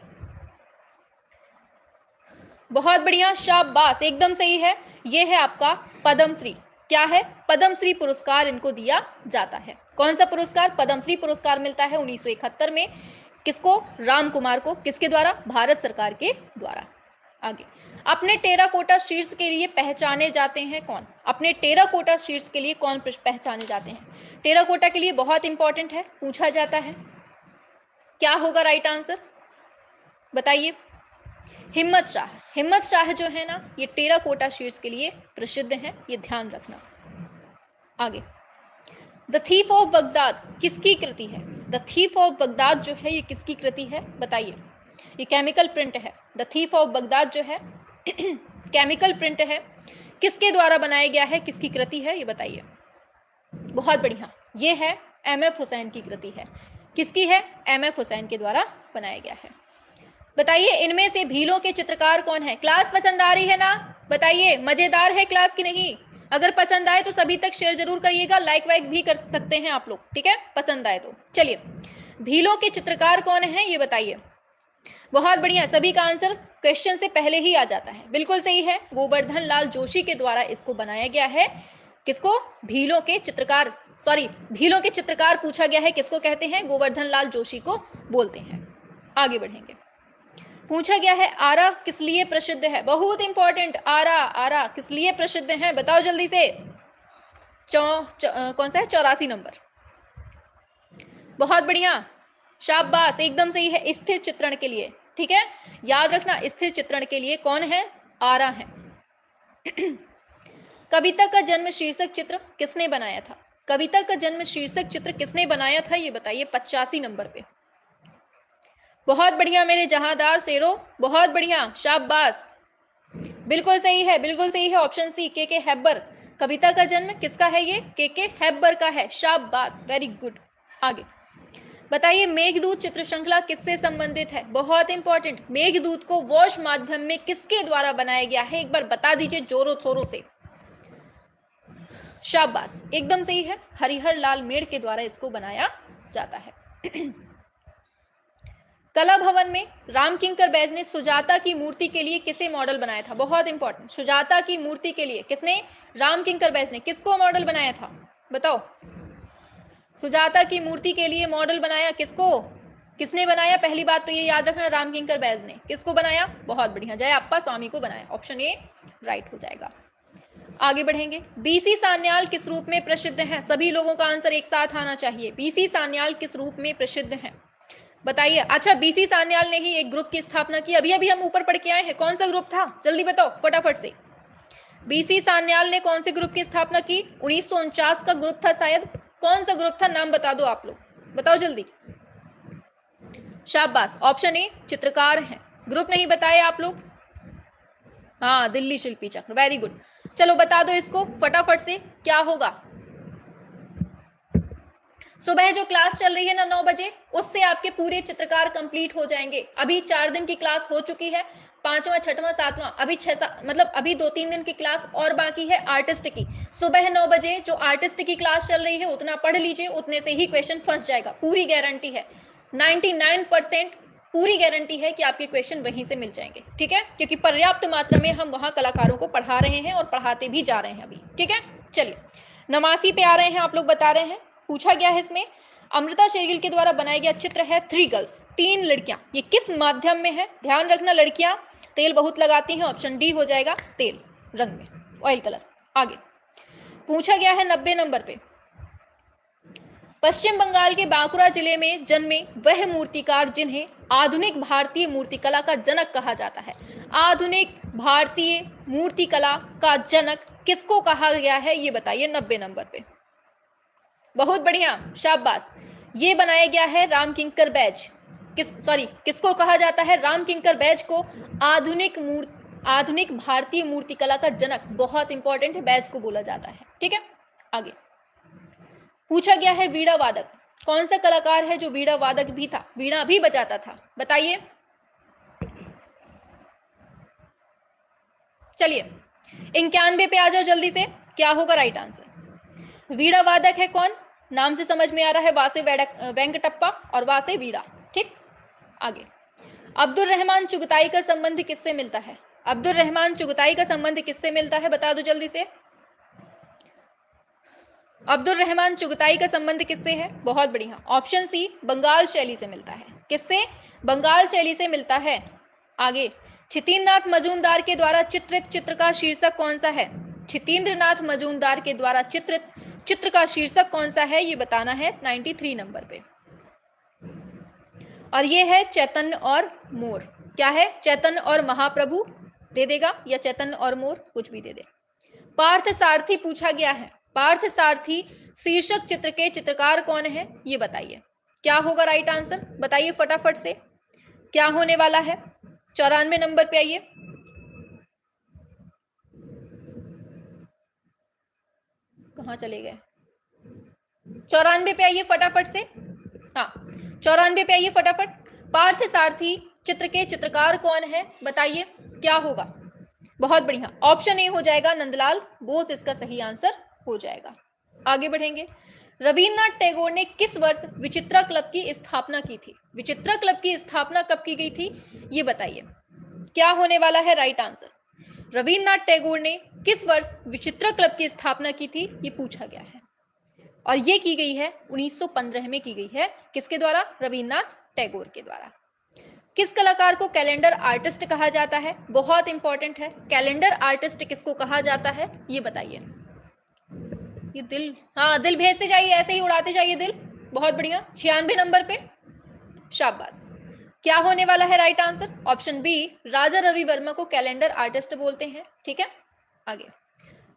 बहुत बढ़िया, शाबाश, एकदम सही है, यह है आपका पद्मश्री। क्या है? पद्मश्री पुरस्कार इनको दिया जाता है। कौन सा पुरस्कार? पद्मश्री पुरस्कार मिलता है 1971 में, किसको? रामकुमार को, किसके द्वारा? भारत सरकार के द्वारा। आगे, अपने टेराकोटा शीर्ष के लिए पहचाने जाते हैं कौन? अपने टेराकोटा शीर्ष के लिए कौन पहचाने जाते हैं? टेराकोटा के लिए बहुत इंपॉर्टेंट है, पूछा जाता है, क्या होगा राइट आंसर, बताइए। हिम्मत शाह। हिम्मत शाह जो है ना, ये टेराकोटा शीट्स के लिए प्रसिद्ध है, ये ध्यान रखना। आगे, द थीफ ऑफ बगदाद किसकी कृति है? द थीफ ऑफ बगदाद जो है ये किसकी कृति है, बताइए। ये केमिकल प्रिंट है। द थीफ ऑफ बगदाद जो है केमिकल प्रिंट है, किसके द्वारा बनाया गया है, किसकी कृति है, ये बताइए। बहुत बढ़िया, ये है एम.एफ. हुसैन की कृति है। किसकी है? एम.एफ. हुसैन के द्वारा बनाया गया है। बताइए, इनमें से भीलों के चित्रकार कौन है? क्लास पसंद आ रही है ना? बताइए, मजेदार है क्लास की नहीं? अगर पसंद आए तो सभी तक शेयर जरूर करिएगा, लाइक वाइक भी कर सकते हैं आप लोग, ठीक है, पसंद आए तो। चलिए, भीलों के चित्रकार कौन है ये बताइए। बहुत बढ़िया, सभी का आंसर क्वेश्चन से पहले ही आ जाता है, बिल्कुल सही है। गोवर्धन लाल जोशी के द्वारा इसको बनाया गया है। किसको? भीलों के चित्रकार, सॉरी, भीलों के चित्रकार पूछा गया है, किसको कहते हैं? गोवर्धन लाल जोशी को बोलते हैं। आगे बढ़ेंगे। पूछा गया है आरा किस लिए प्रसिद्ध है? बहुत इंपॉर्टेंट, आरा, आरा किस लिए प्रसिद्ध है, बताओ जल्दी से। कौन सा है? 84 नंबर। बहुत बढ़िया, शाबाश, एकदम सही है, स्थिर चित्रण के लिए, ठीक है, याद रखना, स्थिर चित्रण के लिए कौन है? आरा है। कविता का जन्म शीर्षक चित्र किसने बनाया था? कविता का जन्म शीर्षक चित्र किसने बनाया था ये बताइए, 85 नंबर पे। बहुत बढ़िया मेरे जहांदार शेरों, बहुत बढ़िया, शाबाश, बिल्कुल सही है, बिल्कुल सही है, ऑप्शन सी, के हैबर। कविता का जन्म किसका है? ये के हैबर का है, शाबाश, वेरी गुड। आगे बताइए, मेघदूत चित्र श्रृंखला किससे संबंधित है? बहुत इंपॉर्टेंट, मेघदूत को वॉश माध्यम में किसके द्वारा बनाया गया है, एक बार बता दीजिए जोरों शोरों से। शाबाश, एकदम सही है, हरिहर लाल मेड़ के द्वारा इसको बनाया जाता है। कला भवन में राम किंकर बैज ने सुजाता की मूर्ति के लिए किसे मॉडल बनाया था? बहुत इंपॉर्टेंट, सुजाता की मूर्ति के लिए किसने? राम किंकर बैज ने किसको मॉडल बनाया था, बताओ। सुजाता की मूर्ति के लिए मॉडल बनाया किसको? किसने बनाया? पहली बात तो ये याद रखना, राम किंकर बैज ने। किसको बनाया? बहुत बढ़िया, जयाप्पा स्वामी को बनाया, ऑप्शन ए राइट हो जाएगा। आगे बढ़ेंगे। बीसी सान्याल किस रूप में प्रसिद्ध है? सभी लोगों का आंसर एक साथ आना चाहिए। बीसी सान्याल किस रूप में प्रसिद्ध है बताइए। अच्छा, बीसी सान्याल ने ही एक ग्रुप की स्थापना की, अभी अभी हम ऊपर पढ़ के आए हैं, कौन सा ग्रुप था जल्दी बताओ फटाफट से। बीसी सान्याल ने कौन से ग्रुप की स्थापना की? 1949 का ग्रुप था शायद, कौन सा ग्रुप था, नाम बता दो आप लोग, बताओ जल्दी। शाबाश, ऑप्शन ए चित्रकार हैं। ग्रुप नहीं बताए आप लोग? हाँ, दिल्ली शिल्पी चक्र, वेरी गुड। चलो बता दो इसको फटाफट से, क्या होगा। सुबह जो क्लास चल रही है ना 9 बजे, उससे आपके पूरे चित्रकार कंप्लीट हो जाएंगे। अभी 4 दिन की क्लास हो चुकी है, 5वां 6वां 7वां, अभी 6 मतलब अभी 2-3 दिन की क्लास और बाकी है आर्टिस्ट की। सुबह 9 बजे जो आर्टिस्ट की क्लास चल रही है उतना पढ़ लीजिए, उतने से ही क्वेश्चन फंस जाएगा, पूरी गारंटी है, 99% पूरी गारंटी है कि आपके क्वेश्चन वहीं से मिल जाएंगे, ठीक है, क्योंकि पर्याप्त मात्रा में हम वहां कलाकारों को पढ़ा रहे हैं और पढ़ाते भी जा रहे हैं अभी, ठीक है। चलिए, नवासी पे आ रहे हैं, आप लोग बता रहे हैं, पूछा गया है इसमें, अमृता शेरगिल के द्वारा बनाया गया चित्र है 3 गर्ल्स, 3 लड़कियां, ये किस माध्यम में है? ध्यान रखना, लड़कियां तेल बहुत लगाती हैं, ऑप्शन डी हो जाएगा, तेल रंग में, ऑयल कलर। आगे पूछा गया है 90 नंबर पे, पश्चिम बंगाल के बांकुरा जिले में जन्मे वह मूर्तिकार जिन्हें आधुनिक भारतीय मूर्तिकला का जनक कहा जाता है। आधुनिक भारतीय मूर्तिकला का जनक किसको कहा गया है ये बताइए 90 नंबर पे। बहुत बढ़िया, शाबाश, ये बनाया गया है राम किंकर बैज। किसको कहा जाता है? राम किंकर बैज को आधुनिक भारतीय मूर्तिकला का जनक, बहुत इंपॉर्टेंट है, बैज को बोला जाता है, ठीक है। आगे पूछा गया है वीणा वादक, कौन सा कलाकार है जो वीणा वादक भी था, वीणा भी बजाता था, बताइए। चलिए 91 पे आ जाओ जल्दी से, क्या होगा राइट आंसर? वीणा वादक है कौन? नाम से समझ में आ रहा है, वासे वेंकटप्पा और वासे वीणा, ठीक। आगे अब्दुल रहमान चुगताई का संबंध किससे मिलता है? अब्दुल रहमान चुगताई का संबंध किससे मिलता है, बता दो जल्दी से। अब्दुल रहमान चुगताई का संबंध किससे है? बहुत बढ़िया, ऑप्शन सी, बंगाल शैली से मिलता है। किससे? बंगाल शैली से मिलता है। आगे छितेंद्रनाथ मजूमदार के द्वारा चित्रित चित्र का शीर्षक कौन सा है? छितेंद्रनाथ मजूमदार के द्वारा चित्रित चित्र का शीर्षक कौन सा है ये बताना है 93 नंबर पे, और ये है चैतन्य और मोर। क्या है? चैतन्य और महाप्रभु दे देगा, या चैतन्य और मोर, कुछ भी दे दे। पार्थ सारथी पूछा गया है। पार्थ सारथी शीर्षक चित्र के चित्रकार कौन है, ये बताइए। क्या होगा राइट आंसर, बताइए फटाफट से, क्या होने वाला है। 94 नंबर पे आइए। कहाँ चले गए? 94 पे आइए फटाफट से। हाँ, 94 पे आइए फटाफट। पार्थ सारथी चित्र के चित्रकार कौन है, बताइए क्या होगा। बहुत बढ़िया, ऑप्शन ए हो जाएगा नंदलाल बोस, इसका सही आंसर हो जाएगा। आगे बढ़ेंगे। रविन्द्रनाथ टैगोर ने किस वर्ष विचित्रा क्लब की स्थापना की थी? विचित्रा क्लब की स्थापना कब की गई थी, ये बताइए। क्या होने वाला है राइट आंसर। रविन्द्रनाथ टैगोर ने किस वर्ष विचित्रा क्लब की स्थापना की थी, ये पूछा गया है, और ये की गई है 1915 में की गई है। किसके द्वारा? रविन्द्रनाथ टैगोर के द्वारा। किस कलाकार को कैलेंडर आर्टिस्ट कहा जाता है? बहुत इंपॉर्टेंट है, कैलेंडर आर्टिस्ट किसको कहा जाता है, ये बताइए। ये दिल, हाँ दिल भेजते जाइए, ऐसे ही उड़ाते जाइए दिल। बहुत बढ़िया, 96 नंबर पे, शाबाश। क्या होने वाला है right answer? Option B, Raja Ravi Varma को कैलेंडर आर्टिस्ट बोलते हैं। ठीक है, आगे।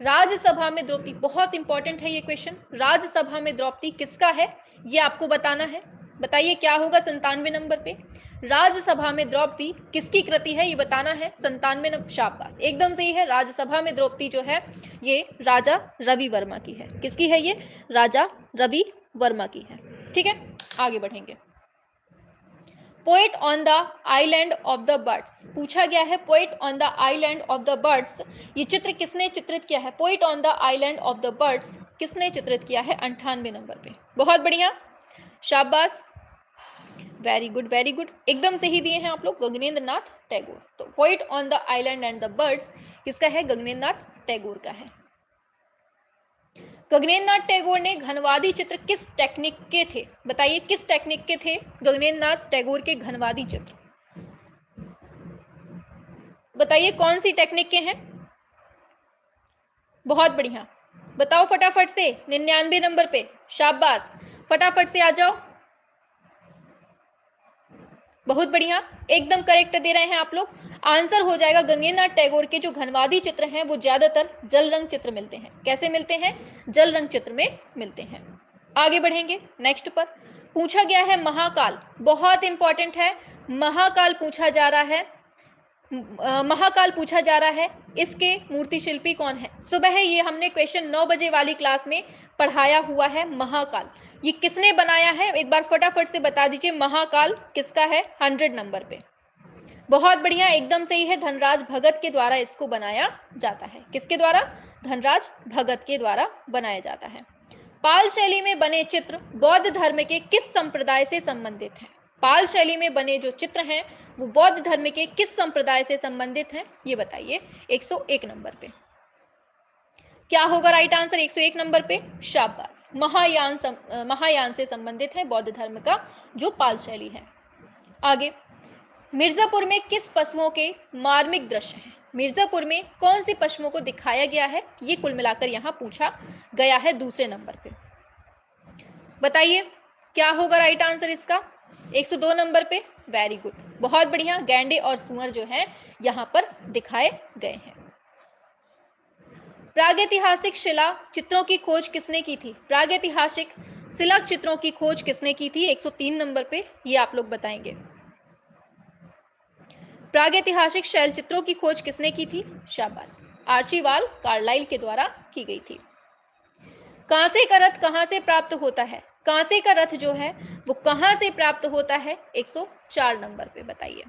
राज्यसभा में द्रौपदी, बहुत इंपॉर्टेंट है ये क्वेश्चन। राज्यसभा में द्रौपदी किसका है, ये आपको बताना है। बताइए क्या होगा 97 नंबर पे। राज्यसभा में द्रौपदी किसकी कृति है, ये बताना है। 97 नंबर, शाबाश, एकदम सही है। राज्यसभा में द्रौपदी जो है ये राजा रवि वर्मा की है। किसकी है ये? राजा रवि वर्मा की है। ठीक है, आगे बढ़ेंगे। Poet on the island of the birds पूछा गया है। Poet on the island of the birds, ये चित्र किसने चित्रित किया है? Poet on the island of the birds किसने चित्रित किया है? 98 नंबर पे। बहुत बढ़िया, शाबाश, वेरी गुड वेरी गुड, एकदम सही दिए हैं आप लोग, गगनेंद्र नाथ टैगोर। तो poet on the island and the birds किसका है? गगनेंद्र नाथ टैगोर का है। गगनेंद्र नाथ टैगोर ने घनवादी चित्र किस टेक्निक के थे? बताइए किस टेक्निक के थे गगनेंद्र नाथ टैगोर के घनवादी चित्र? बताइए कौन सी टेक्निक के हैं? बहुत बढ़िया, बताओ फटाफट से, 99 नंबर पे, शाबाश, फटाफट से आ जाओ। बहुत बढ़िया, एकदम करेक्ट दे रहे हैं आप लोग। आंसर हो जाएगा गगनेंद्र नाथ टैगोर के जो घनवादी चित्र हैं वो ज्यादातर जल रंग चित्र मिलते हैं। कैसे मिलते हैं? जल रंग चित्र में मिलते हैं। आगे बढ़ेंगे नेक्स्ट पर। पूछा गया है महाकाल, बहुत इंपॉर्टेंट है, महाकाल पूछा जा रहा है। महाकाल पूछा जा रहा है, इसके मूर्ति शिल्पी कौन है? सुबह ये हमने क्वेश्चन 9 बजे वाली क्लास में पढ़ाया हुआ है। महाकाल ये किसने बनाया है, एक बार फटाफट से बता दीजिए। महाकाल किसका है? 100 नंबर पे। बहुत बढ़िया, एकदम सही है, धनराज भगत के द्वारा इसको बनाया जाता है। किसके द्वारा? धनराज भगत के द्वारा बनाया जाता है। पाल शैली में बने चित्र बौद्ध धर्म के किस संप्रदाय से संबंधित हैं? पाल शैली में बने जो चित्र हैं वो बौद्ध धर्म के किस संप्रदाय से संबंधित हैं, ये बताइए। 101 नंबर पे क्या होगा राइट आंसर? 101 नंबर पे, शाबाश, महायान से संबंधित है बौद्ध धर्म का जो पाल शैली है। आगे, मिर्जापुर में किस पशुओं के मार्मिक दृश्य हैं? मिर्जापुर में कौन सी पशुओं को दिखाया गया है, ये कुल मिलाकर यहाँ पूछा गया है दूसरे नंबर पे। बताइए क्या होगा राइट आंसर इसका? 102 नंबर पे, वेरी गुड, बहुत बढ़िया, गैंडे और सुअर जो हैं यहाँ पर दिखाए गए हैं। प्रागैतिहासिक शिला चित्रों की खोज किसने की थी? प्रागैतिहासिक शिला चित्रों की खोज किसने की थी? 103 नंबर पे, ये आप लोग बताएंगे। प्रागैतिहासिक शैल चित्रों की खोज किसने की थी? शाबाश, आर्चीबाल्ड कार्लाइल के द्वारा की गई थी। कांसे का रथ कहां से प्राप्त होता है? कांसे का रथ जो है वो कहां से प्राप्त होता है? 104 नंबर पे बताइए।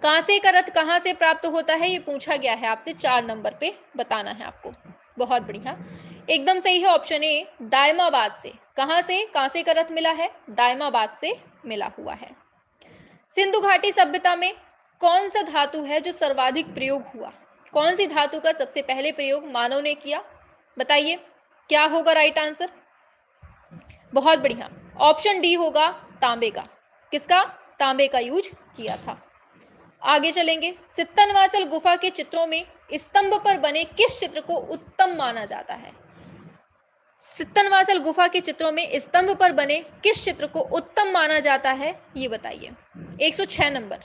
कांसे का रथ कहां से प्राप्त होता है, ये पूछा गया है आपसे, 4 नंबर पे बताना है आपको। बहुत बढ़िया, एकदम सही है, ऑप्शन ए, दायमाबाद से। कहां से कांसे का रथ मिला है? दायमाबाद से मिला हुआ है। सिंधु घाटी सभ्यता में कौन सा धातु है जो सर्वाधिक प्रयोग हुआ? कौन सी धातु का सबसे पहले प्रयोग मानव ने किया? बताइए क्या होगा राइट आंसर? बहुत बढ़िया, ऑप्शन डी होगा तांबे का। किसका? तांबे का यूज किया था। आगे चलेंगे। सित्तनवासल गुफा के चित्रों में स्तंभ पर बने किस चित्र को उत्तम माना जाता है? सित्तनवासल गुफा के चित्रों में स्तंभ पर बने किस चित्र को उत्तम माना जाता है, ये बताइए। 106 नंबर,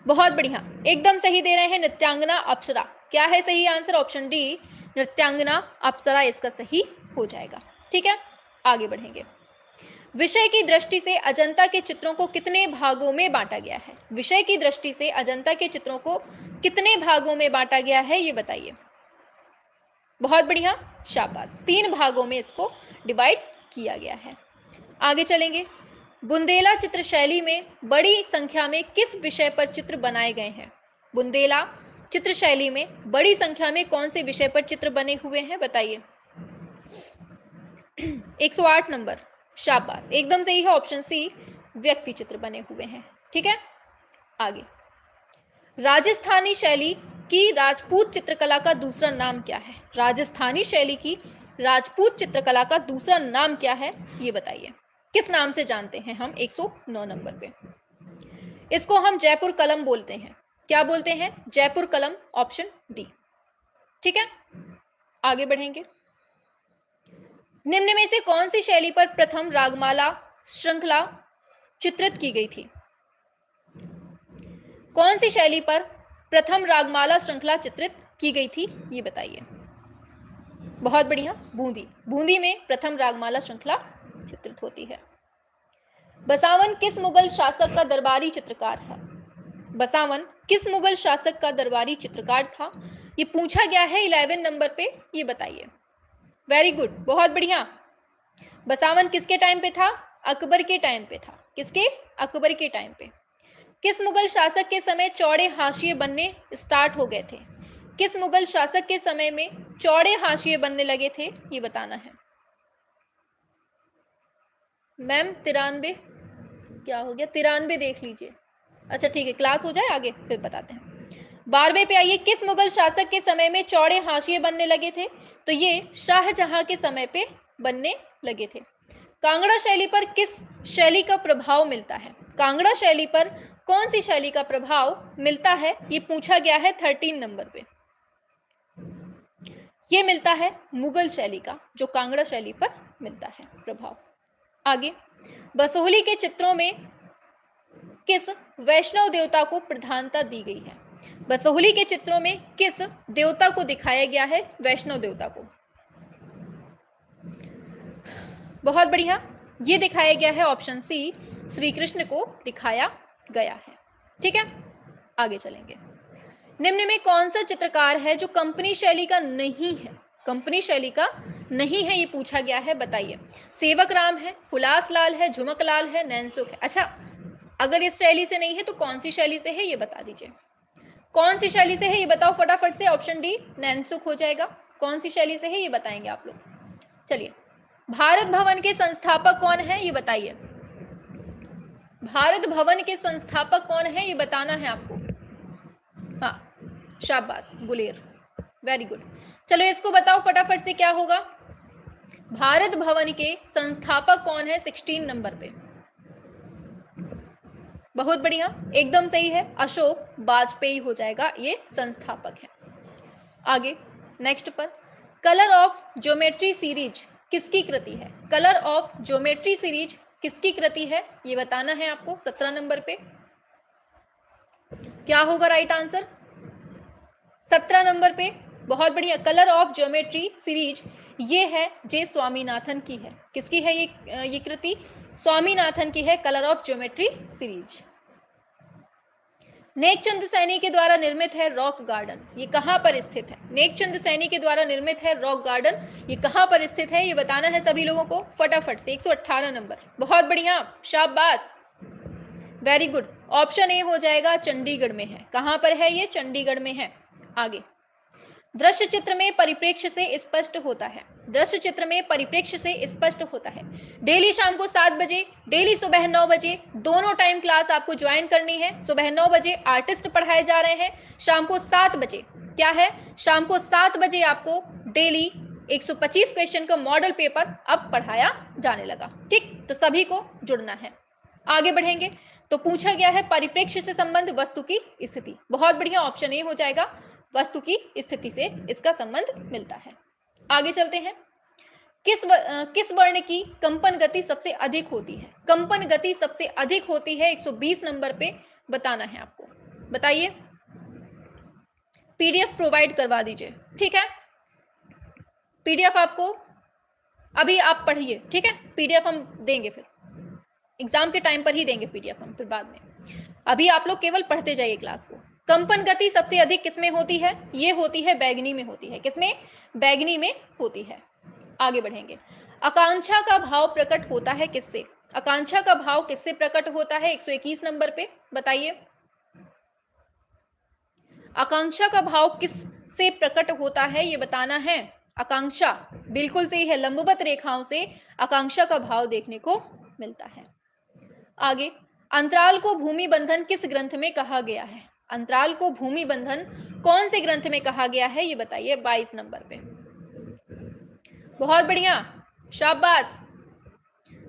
बहुत बढ़िया, एकदम सही दे रहे हैं, नृत्यांगना अप्सरा। क्या है सही आंसर? ऑप्शन डी, नृत्यांगना अप्सरा इसका सही हो जाएगा। ठीक है, आगे बढ़ेंगे। विषय की दृष्टि से अजंता के चित्रों को कितने भागों में बांटा गया है? विषय की दृष्टि से अजंता के चित्रों को कितने भागों में बांटा गया है, ये बताइए। बहुत बढ़िया, शाबाश, 3 भागों में इसको डिवाइड किया गया है। आगे चलेंगे। बुंदेला चित्र शैली में बड़ी संख्या में किस विषय पर चित्र बनाए गए हैं? बुंदेला चित्र शैली में बड़ी संख्या में कौन से विषय पर चित्र बने हुए हैं, बताइए। 108 नंबर, शाबाश, एकदम सही है, ऑप्शन सी, व्यक्ति चित्र बने हुए हैं। ठीक है, आगे। राजस्थानी शैली की राजपूत चित्रकला का दूसरा नाम क्या है? राजस्थानी शैली की राजपूत चित्रकला का दूसरा नाम क्या है, ये बताइए। किस नाम से जानते हैं हम? 109 नंबर पे। इसको हम जयपुर कलम बोलते हैं। क्या बोलते हैं? जयपुर कलम, ऑप्शन डी। ठीक है, आगे बढ़ेंगे। निम्न में से कौन सी शैली पर प्रथम रागमाला श्रृंखला चित्रित की गई थी? कौन सी शैली पर प्रथम रागमाला श्रृंखला चित्रित की गई थी, ये बताइए। बहुत बढ़िया, बूंदी। बूंदी में प्रथम रागमाला श्रृंखला चित्रित होती है। बसावन किस मुगल शासक का दरबारी चित्रकार है? बसावन किस मुगल शासक का दरबारी चित्रकार था, ये पूछा गया है 11 नंबर पे, ये बताइए। वेरी गुड, बहुत बढ़िया। बसावन किसके टाइम पे था? अकबर के टाइम पे था। किसके? अकबर के टाइम पे। किस मुगल शासक के समय चौड़े हाशिए बनने स्टार्ट हो गए थे? किस मुगल शासक के समय में चौड़े हाशिए बनने लगे थे, ये बताना है। मैम 93, क्या हो गया? 93 देख लीजिए। अच्छा ठीक है, क्लास हो जाए आगे फिर बताते हैं। 12वें पे आइए। किस मुगल शासक के समय में चौड़े हाशिए बनने लगे थे? तो ये शाहजहां के समय पे बनने लगे थे। कांगड़ा शैली पर किस शैली का प्रभाव मिलता है? कांगड़ा शैली पर कौन सी शैली का प्रभाव मिलता है, ये पूछा गया है 13 नंबर पे। ये मिलता है मुगल शैली का, जो कांगड़ा शैली पर मिलता है प्रभाव। आगे। बसोहली के चित्रों में किस वैष्णव देवता को प्रधानता दी गई है? बसोहली के चित्रों में किस देवता को दिखाया गया है? वैष्णव देवता को। बहुत बढ़िया, ये दिखाया गया है, ऑप्शन सी, श्री कृष्ण को दिखाया गया है। ठीक है, आगे चलेंगे। निम्न में कौन सा चित्रकार है जो कंपनी शैली का नहीं है? कंपनी शैली का नहीं है, ये पूछा गया है, बताइए। सेवक राम है, हुलास लाल है, झुमक लाल है, नैनसुख है। अच्छा, अगर इस शैली से नहीं है तो कौन सी शैली से है, ये बता दीजिए। कौन सी शैली से है ये बताओ फटाफट से। ऑप्शन डी, नैनसुख हो जाएगा। कौन सी शैली से है ये बताएंगे आप लोग। चलिए, भारत भवन के संस्थापक कौन है, ये बताइए। भारत भवन के संस्थापक कौन है, ये बताना है आपको। हाँ, शाबाश, गुलेर, वेरी गुड। चलो इसको बताओ फटाफट से, क्या होगा? भारत भवन के संस्थापक कौन है 16 नंबर पे? बहुत बढ़िया, एकदम सही है, अशोक वाजपेयी हो जाएगा, ये संस्थापक है। आगे नेक्स्ट पर, कलर ऑफ ज्योमेट्री सीरीज किसकी कृति है? कलर ऑफ ज्योमेट्री सीरीज किसकी कृति है, ये बताना है आपको 17 नंबर पे। क्या होगा राइट आंसर? 17 नंबर पे, बहुत बढ़िया। कलर ऑफ ज्योमेट्री सीरीज ये है जे स्वामीनाथन की है। किसकी है ये कृति? स्वामीनाथन की है, colour of geometry series. Nek Chand Saini के द्वारा निर्मित है रॉक गार्डन, ये कहां पर स्थित है? नेकचंद सैनी के द्वारा निर्मित है रॉक गार्डन, ये कहां पर स्थित है, ये बताना है सभी लोगों को फटाफट से। 118 नंबर, बहुत बढ़िया, शाबाश, वेरी गुड। ऑप्शन ए हो जाएगा, चंडीगढ़ में है। कहां पर है ये? चंडीगढ़ में है। आगे, दृश्य चित्र में परिप्रेक्ष्य से स्पष्ट होता है। दृश्य चित्र में परिप्रेक्ष्य से स्पष्ट होता है। डेली शाम को 7 बजे, डेली सुबह 9 बजे, दोनों टाइम क्लास आपको ज्वाइन करनी है। सुबह 9 बजे आर्टिस्ट पढ़ाए जा रहे हैं, शाम को 7 बजे क्या है? शाम को 7 बजे आपको डेली 125 क्वेश्चन का मॉडल पेपर अब पढ़ाया जाने लगा। ठीक, तो सभी को जुड़ना है। आगे बढ़ेंगे तो पूछा गया है परिप्रेक्ष्य से संबंध वस्तु की स्थिति। बहुत बढ़िया, ऑप्शन ए हो जाएगा, वस्तु की स्थिति से इसका संबंध मिलता है। आगे चलते हैं। किस वर्ण की कंपन गति सबसे अधिक होती है? कंपन गति सबसे अधिक होती है 120 नंबर पे, बताना है आपको। बताइए, पीडीएफ प्रोवाइड करवा दीजिए, ठीक है। पीडीएफ आपको अभी आप पढ़िए, ठीक है, पीडीएफ हम देंगे, फिर एग्जाम के टाइम पर ही देंगे पीडीएफ हम, फिर बाद में। अभी आप लोग केवल पढ़ते जाइए क्लास को। कंपन गति सबसे अधिक किसमें होती है? ये होती है बैंगनी में होती है। किसमें? बैंगनी में होती है। आगे बढ़ेंगे। आकांक्षा का भाव प्रकट होता है किससे? आकांक्षा का भाव किससे प्रकट होता है? 121 नंबर पे बताइए। आकांक्षा का भाव किस से प्रकट होता है ये बताना है। आकांक्षा बिल्कुल सही है, लंबवत रेखाओं से आकांक्षा का भाव देखने को मिलता है। आगे, अंतराल को भूमि बंधन किस ग्रंथ में कहा गया है? अंतराल को भूमि बंधन कौन से ग्रंथ में कहा गया है ये बताइए। 22 नंबर पे। बहुत बढ़िया, शाबाश,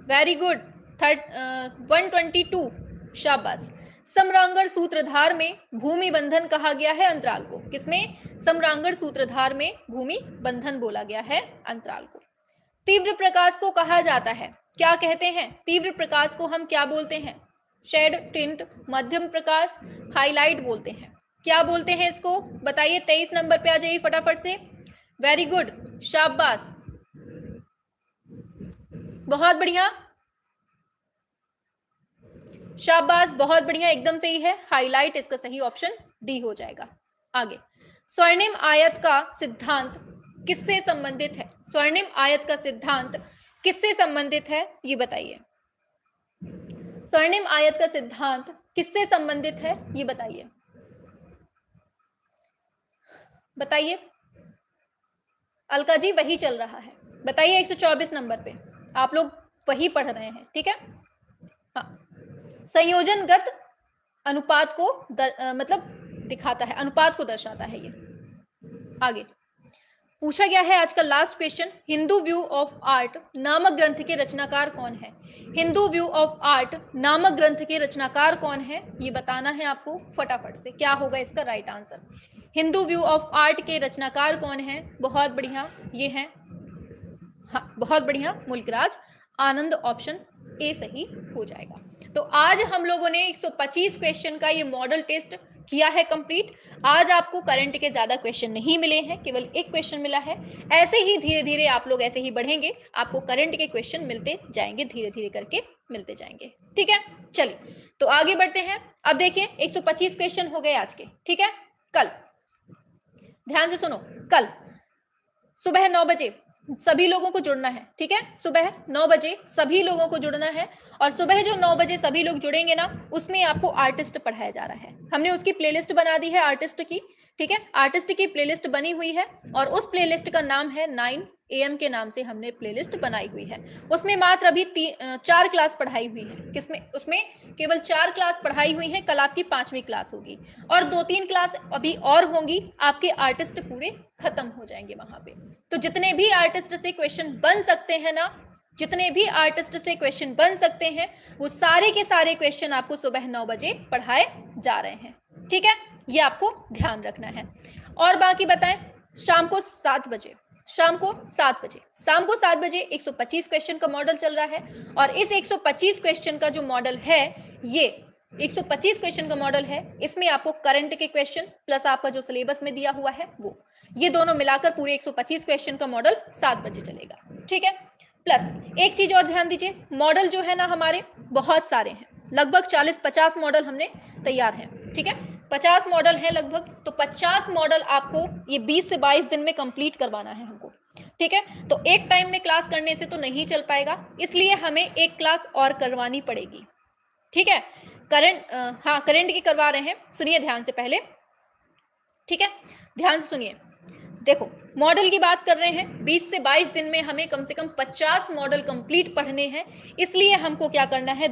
वेरी गुड। 122, शाबाश। समरांगण सूत्रधार में भूमि बंधन कहा गया है अंतराल को। किसमें? समरांगण सूत्रधार में भूमि बंधन बोला गया है अंतराल को। तीव्र प्रकाश को कहा जाता है, क्या कहते हैं? तीव्र प्रकाश को हम क्या बोलते हैं? शेड, टिंट, मध्यम प्रकाश, हाईलाइट बोलते हैं। क्या बोलते हैं इसको बताइए। 23 नंबर पे आ जाइए फटाफट से। वेरी गुड, शाबाश, बहुत बढ़िया, शाबाश, बहुत बढ़िया, एकदम सही है। हाईलाइट इसका सही ऑप्शन डी हो जाएगा। आगे, स्वर्णिम आयत का सिद्धांत किससे संबंधित है? स्वर्णिम आयत का सिद्धांत किससे संबंधित है ये बताइए। स्वर्णिम आयत का सिद्धांत किससे संबंधित है ये बताइए। बताइए अलका जी, वही चल रहा है, बताइए। 124 नंबर पे आप लोग वही पढ़ रहे हैं, ठीक है। हाँ, संयोजनगत अनुपात को मतलब दिखाता है, अनुपात को दर्शाता है ये। आगे पूछा गया है आज का last question, Hindu view of art नामक ग्रंथ के रचनाकार कौन है? हिंदू व्यू ऑफ आर्ट नामक ग्रंथ के रचनाकार कौन है ये बताना है आपको फटाफट से। क्या होगा इसका right answer? Hindu view of art के रचनाकार कौन है? बहुत बढ़िया, ये है, हाँ बहुत बढ़िया, मुल्कराज आनंद, ऑप्शन ए सही हो जाएगा। तो आज हम लोगों ने 125 क्वेश्चन का ये मॉडल टेस्ट किया है कंप्लीट। आज आपको करंट के ज्यादा क्वेश्चन नहीं मिले हैं, केवल एक क्वेश्चन मिला है। ऐसे ही धीरे धीरे आप लोग ऐसे ही बढ़ेंगे, आपको करंट के क्वेश्चन मिलते जाएंगे, धीरे धीरे करके मिलते जाएंगे, ठीक है। चलिए तो आगे बढ़ते हैं। अब देखिए 125 क्वेश्चन हो गए आज के, ठीक है। कल ध्यान से सुनो, कल सुबह 9 बजे सभी लोगों को जुड़ना है, ठीक है। सुबह 9 बजे सभी लोगों को जुड़ना है, और सुबह जो 9 बजे सभी लोग जुड़ेंगे ना, उसमें आपको आर्टिस्ट पढ़ाया जा रहा है। हमने उसकी प्लेलिस्ट बना दी है आर्टिस्ट की, ठीक है। आर्टिस्ट की प्लेलिस्ट बनी हुई है, और उस प्लेलिस्ट का नाम है 9 AM के नाम से हमने प्लेलिस्ट बनाई हुई है। उसमें मात्र अभी 4 क्लास पढ़ाई हुई है। किसमें? उसमें केवल 4 क्लास पढ़ाई हुई है। कल आपकी 5वीं क्लास होगी, और 2-3 क्लास अभी और होंगी। आपके आर्टिस्ट पूरे खत्म हो जाएंगे वहां पे। तो जितने भी आर्टिस्ट से क्वेश्चन बन सकते हैं ना, जितने भी आर्टिस्ट से क्वेश्चन बन सकते हैं, वो सारे के सारे क्वेश्चन आपको सुबह 9 बजे पढ़ाए जा रहे हैं, ठीक है। ये आपको ध्यान रखना है। और बाकी बताएं, शाम को 7 बजे, शाम को 7 बजे, शाम को 7 बजे 125 क्वेश्चन का मॉडल चल रहा है। और इस 125 क्वेश्चन का जो मॉडल है, ये 125 क्वेश्चन का मॉडल है, इसमें आपको करंट के क्वेश्चन प्लस आपका जो सिलेबस में दिया हुआ है वो, ये दोनों मिलाकर पूरे 125 क्वेश्चन का मॉडल 7 बजे चलेगा, ठीक है। प्लस एक चीज और ध्यान दीजिए, मॉडल जो है ना हमारे बहुत सारे हैं, लगभग 40-50 मॉडल हमने तैयार हैं, ठीक है। 50 मॉडल है लगभग, तो 50 मॉडल आपको ये 20 से 22 दिन में कंप्लीट करवाना है हमको, ठीक है। तो एक टाइम में क्लास करने से तो नहीं चल पाएगा, इसलिए हमें एक क्लास और करवानी पड़ेगी, ठीक है। करंट हाँ करंट की करवा रहे हैं, सुनिए ध्यान से पहले, ठीक है, ध्यान से सुनिए। देखो मॉडल की बात कर रहे हैं, 20 से 22 दिन में हमें कम से कम 50 मॉडल कंप्लीट पढ़ने हैं। इसलिए हमको क्या करना है,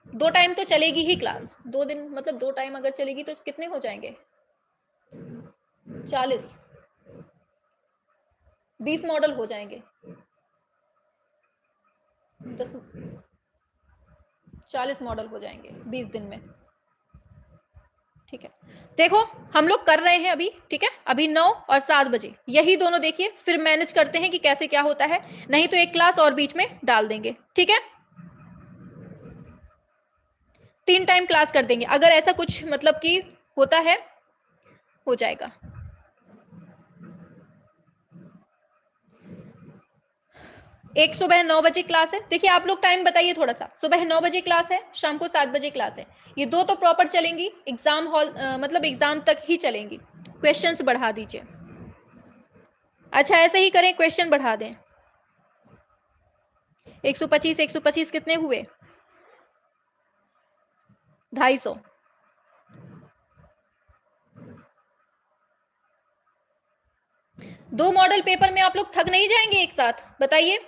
2 टाइम तो चलेगी ही क्लास। 2 दिन मतलब 2 टाइम अगर चलेगी तो कितने हो जाएंगे, 40, 20 मॉडल हो जाएंगे, 40 मॉडल हो जाएंगे 20 दिन में, ठीक है। देखो हम लोग कर रहे हैं अभी, ठीक है। अभी 9 और 7 बजे यही दोनों देखिए, फिर मैनेज करते हैं कि कैसे क्या होता है, नहीं तो एक क्लास और बीच में डाल देंगे, ठीक है। 3 टाइम क्लास कर देंगे, अगर ऐसा कुछ मतलब कि होता है हो जाएगा। एक सुबह 9 बजे क्लास है, देखिए आप लोग टाइम बताइए थोड़ा सा, सुबह 9 बजे क्लास है, शाम को 7 बजे क्लास है, ये दो तो प्रॉपर चलेंगी, एग्जाम हॉल मतलब एग्जाम तक ही चलेंगी। क्वेश्चंस बढ़ा दीजिए, अच्छा ऐसे ही करें, क्वेश्चन बढ़ा दें। 125 125 कितने हुए? 250। दो मॉडल पेपर में आप लोग थक नहीं जाएंगे एक साथ, बताइए?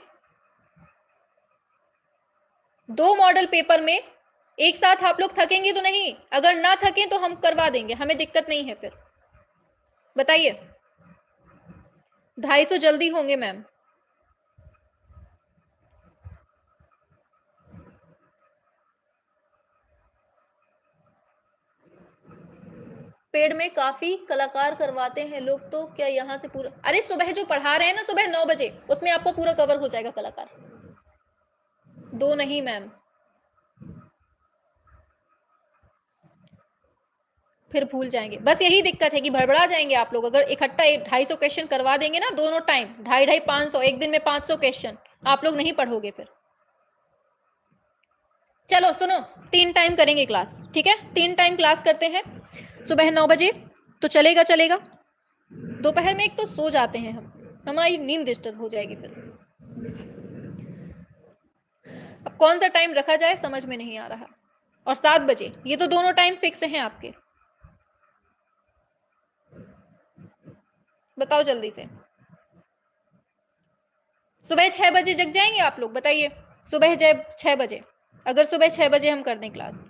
दो मॉडल पेपर में एक साथ आप लोग थकेंगे तो नहीं? अगर ना थकें तो हम करवा देंगे, हमें दिक्कत नहीं है फिर, बताइए। 250 जल्दी होंगे मैम। पेड़ में काफी कलाकार करवाते हैं लोग, तो क्या यहाँ से पूरा? अरे सुबह जो पढ़ा रहे हैं ना, सुबह 9 बजे, उसमें आपको पूरा कवर हो जाएगा कलाकार। दो नहीं मैम, फिर भूल जाएंगे, बस यही दिक्कत है कि भड़बड़ा जाएंगे आप लोग। अगर इकट्ठा 250 क्वेश्चन करवा देंगे ना दोनों टाइम, 250 500, एक दिन में 500 क्वेश्चन, आप लोग नहीं पढ़ोगे फिर। चलो सुनो, 3 टाइम करेंगे क्लास, ठीक है? 3 टाइम क्लास करते हैं, सुबह 9 बजे तो चलेगा चलेगा। दोपहर में एक तो सो जाते हैं हम, हमारी नींद डिस्टर्ब हो जाएगी फिर। अब कौन सा टाइम रखा जाए समझ में नहीं आ रहा। और 7 बजे, ये तो दोनों टाइम फिक्स हैं आपके, बताओ जल्दी से। सुबह 6 बजे जग जाएंगे आप लोग, बताइए? सुबह 6 बजे, अगर सुबह 6 बजे हम कर दें क्लास,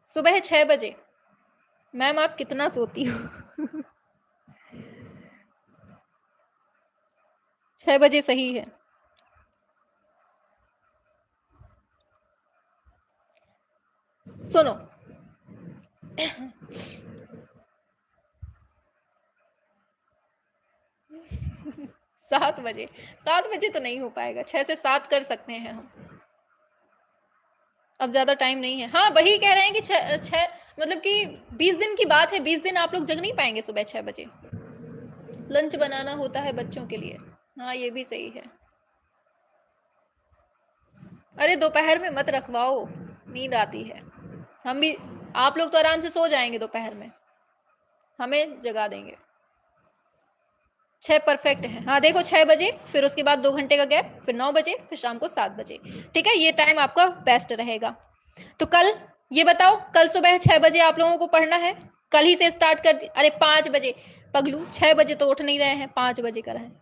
सुबह 6 बजे। मैम आप कितना सोती हो? 6 बजे सही है। सुनो 7 बजे, 7 बजे तो नहीं हो पाएगा, 6 से 7 कर सकते हैं हम, अब ज्यादा टाइम नहीं है। हाँ वही कह रहे हैं कि 6 मतलब कि 20 दिन की बात है, 20 दिन आप लोग जग नहीं पाएंगे सुबह 6 बजे, लंच बनाना होता है बच्चों के लिए। हाँ ये भी सही है। अरे दोपहर में मत रखवाओ, नींद आती है, हम भी, आप लोग तो आराम से सो जाएंगे दोपहर में, हमें जगा देंगे। 6 परफेक्ट है। हाँ देखो 6 बजे, फिर उसके बाद 2 घंटे का गैप, फिर 9 बजे, फिर शाम को 7 बजे, ठीक है? ये टाइम आपका बेस्ट रहेगा। तो कल ये बताओ, कल सुबह 6 बजे आप लोगों को पढ़ना है, कल ही से स्टार्ट कर अरे 5 बजे पगलू, 6 बजे तो उठ नहीं रहे हैं, 5 बजे कर रहे हैं।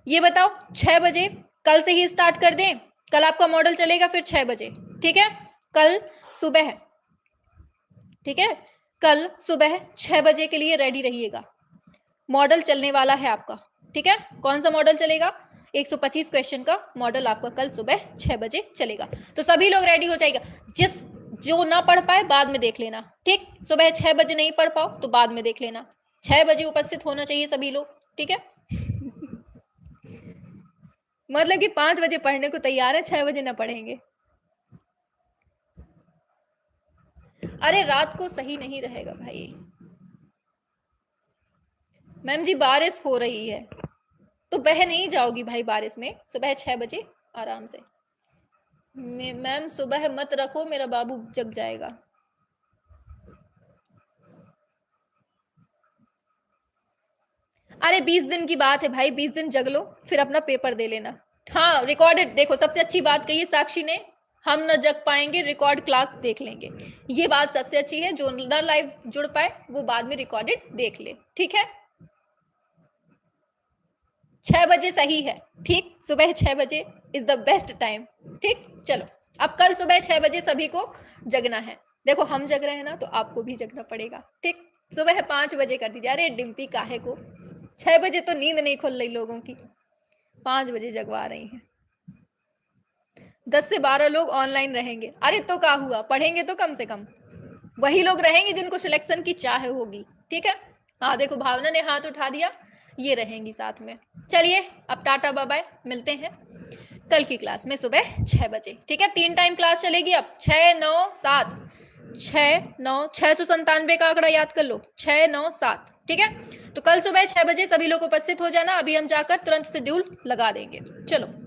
ये बताओ 6 बजे कल से ही स्टार्ट कर दें, कल आपका मॉडल चलेगा फिर 6 बजे, ठीक है? कल सुबह, ठीक है? कल सुबह 6 बजे के लिए रेडी रहिएगा, मॉडल चलने वाला है आपका, ठीक है? कौन सा मॉडल चलेगा? 125 क्वेश्चन का मॉडल आपका कल सुबह 6 बजे चलेगा, तो सभी लोग रेडी हो जाएगा। जो ना पढ़ पाए बाद में देख लेना, ठीक? सुबह 6 बजे नहीं पढ़ पाओ तो बाद में देख लेना, 6 बजे उपस्थित होना चाहिए सभी लोग, ठीक है? मतलब कि 5 बजे पढ़ने को तैयार है, 6 बजे ना पढ़ेंगे। अरे रात को सही नहीं रहेगा भाई। मैम जी बारिश हो रही है, तो बह नहीं जाओगी भाई बारिश में, सुबह 6 बजे आराम से। मैम सुबह मत रखो, मेरा बाबू जग जाएगा। अरे 20 दिन की बात है भाई, 20 दिन जग लो, फिर अपना पेपर दे लेना। हाँ रिकॉर्डेड, देखो सबसे अच्छी बात कही है साक्षी ने, हम न जग पाएंगे, रिकॉर्ड क्लास देख लेंगे, ये बात सबसे अच्छी है। जो ना लाइव जुड़ पाए वो बाद में रिकॉर्डेड देख ले, ठीक है? 6 बजे सही है, ठीक? सुबह 6 बजे इज द बेस्ट टाइम, ठीक? चलो अब कल सुबह 6 बजे सभी को जगना है, देखो हम जग रहे हैं ना, तो आपको भी जगना पड़ेगा, ठीक? सुबह 5 बजे कर दीजिए। अरे डिम्पी काहे को, 6 बजे तो नींद नहीं खुल रही लोगों की, 5 बजे जगवा रही हैं। 10 से 12 लोग ऑनलाइन रहेंगे, अरे तो क्या हुआ, पढ़ेंगे तो कम से कम वही लोग रहेंगे जिनको सिलेक्शन की चाह होगी, ठीक है? हाँ देखो भावना ने हाथ उठा दिया, ये रहेंगी साथ में। चलिए अब टाटा बाय बाय, मिलते हैं कल की क्लास में सुबह 6 बजे। ठीक है, 3 टाइम क्लास चलेगी अब, 6, 9, 7, 6, 9, 697 का आंकड़ा याद कर लो, 6, 9, 7। ठीक है, तो कल सुबह 6 बजे सभी लोग उपस्थित हो जाना। अभी हम जाकर तुरंत शेड्यूल लगा देंगे। चलो।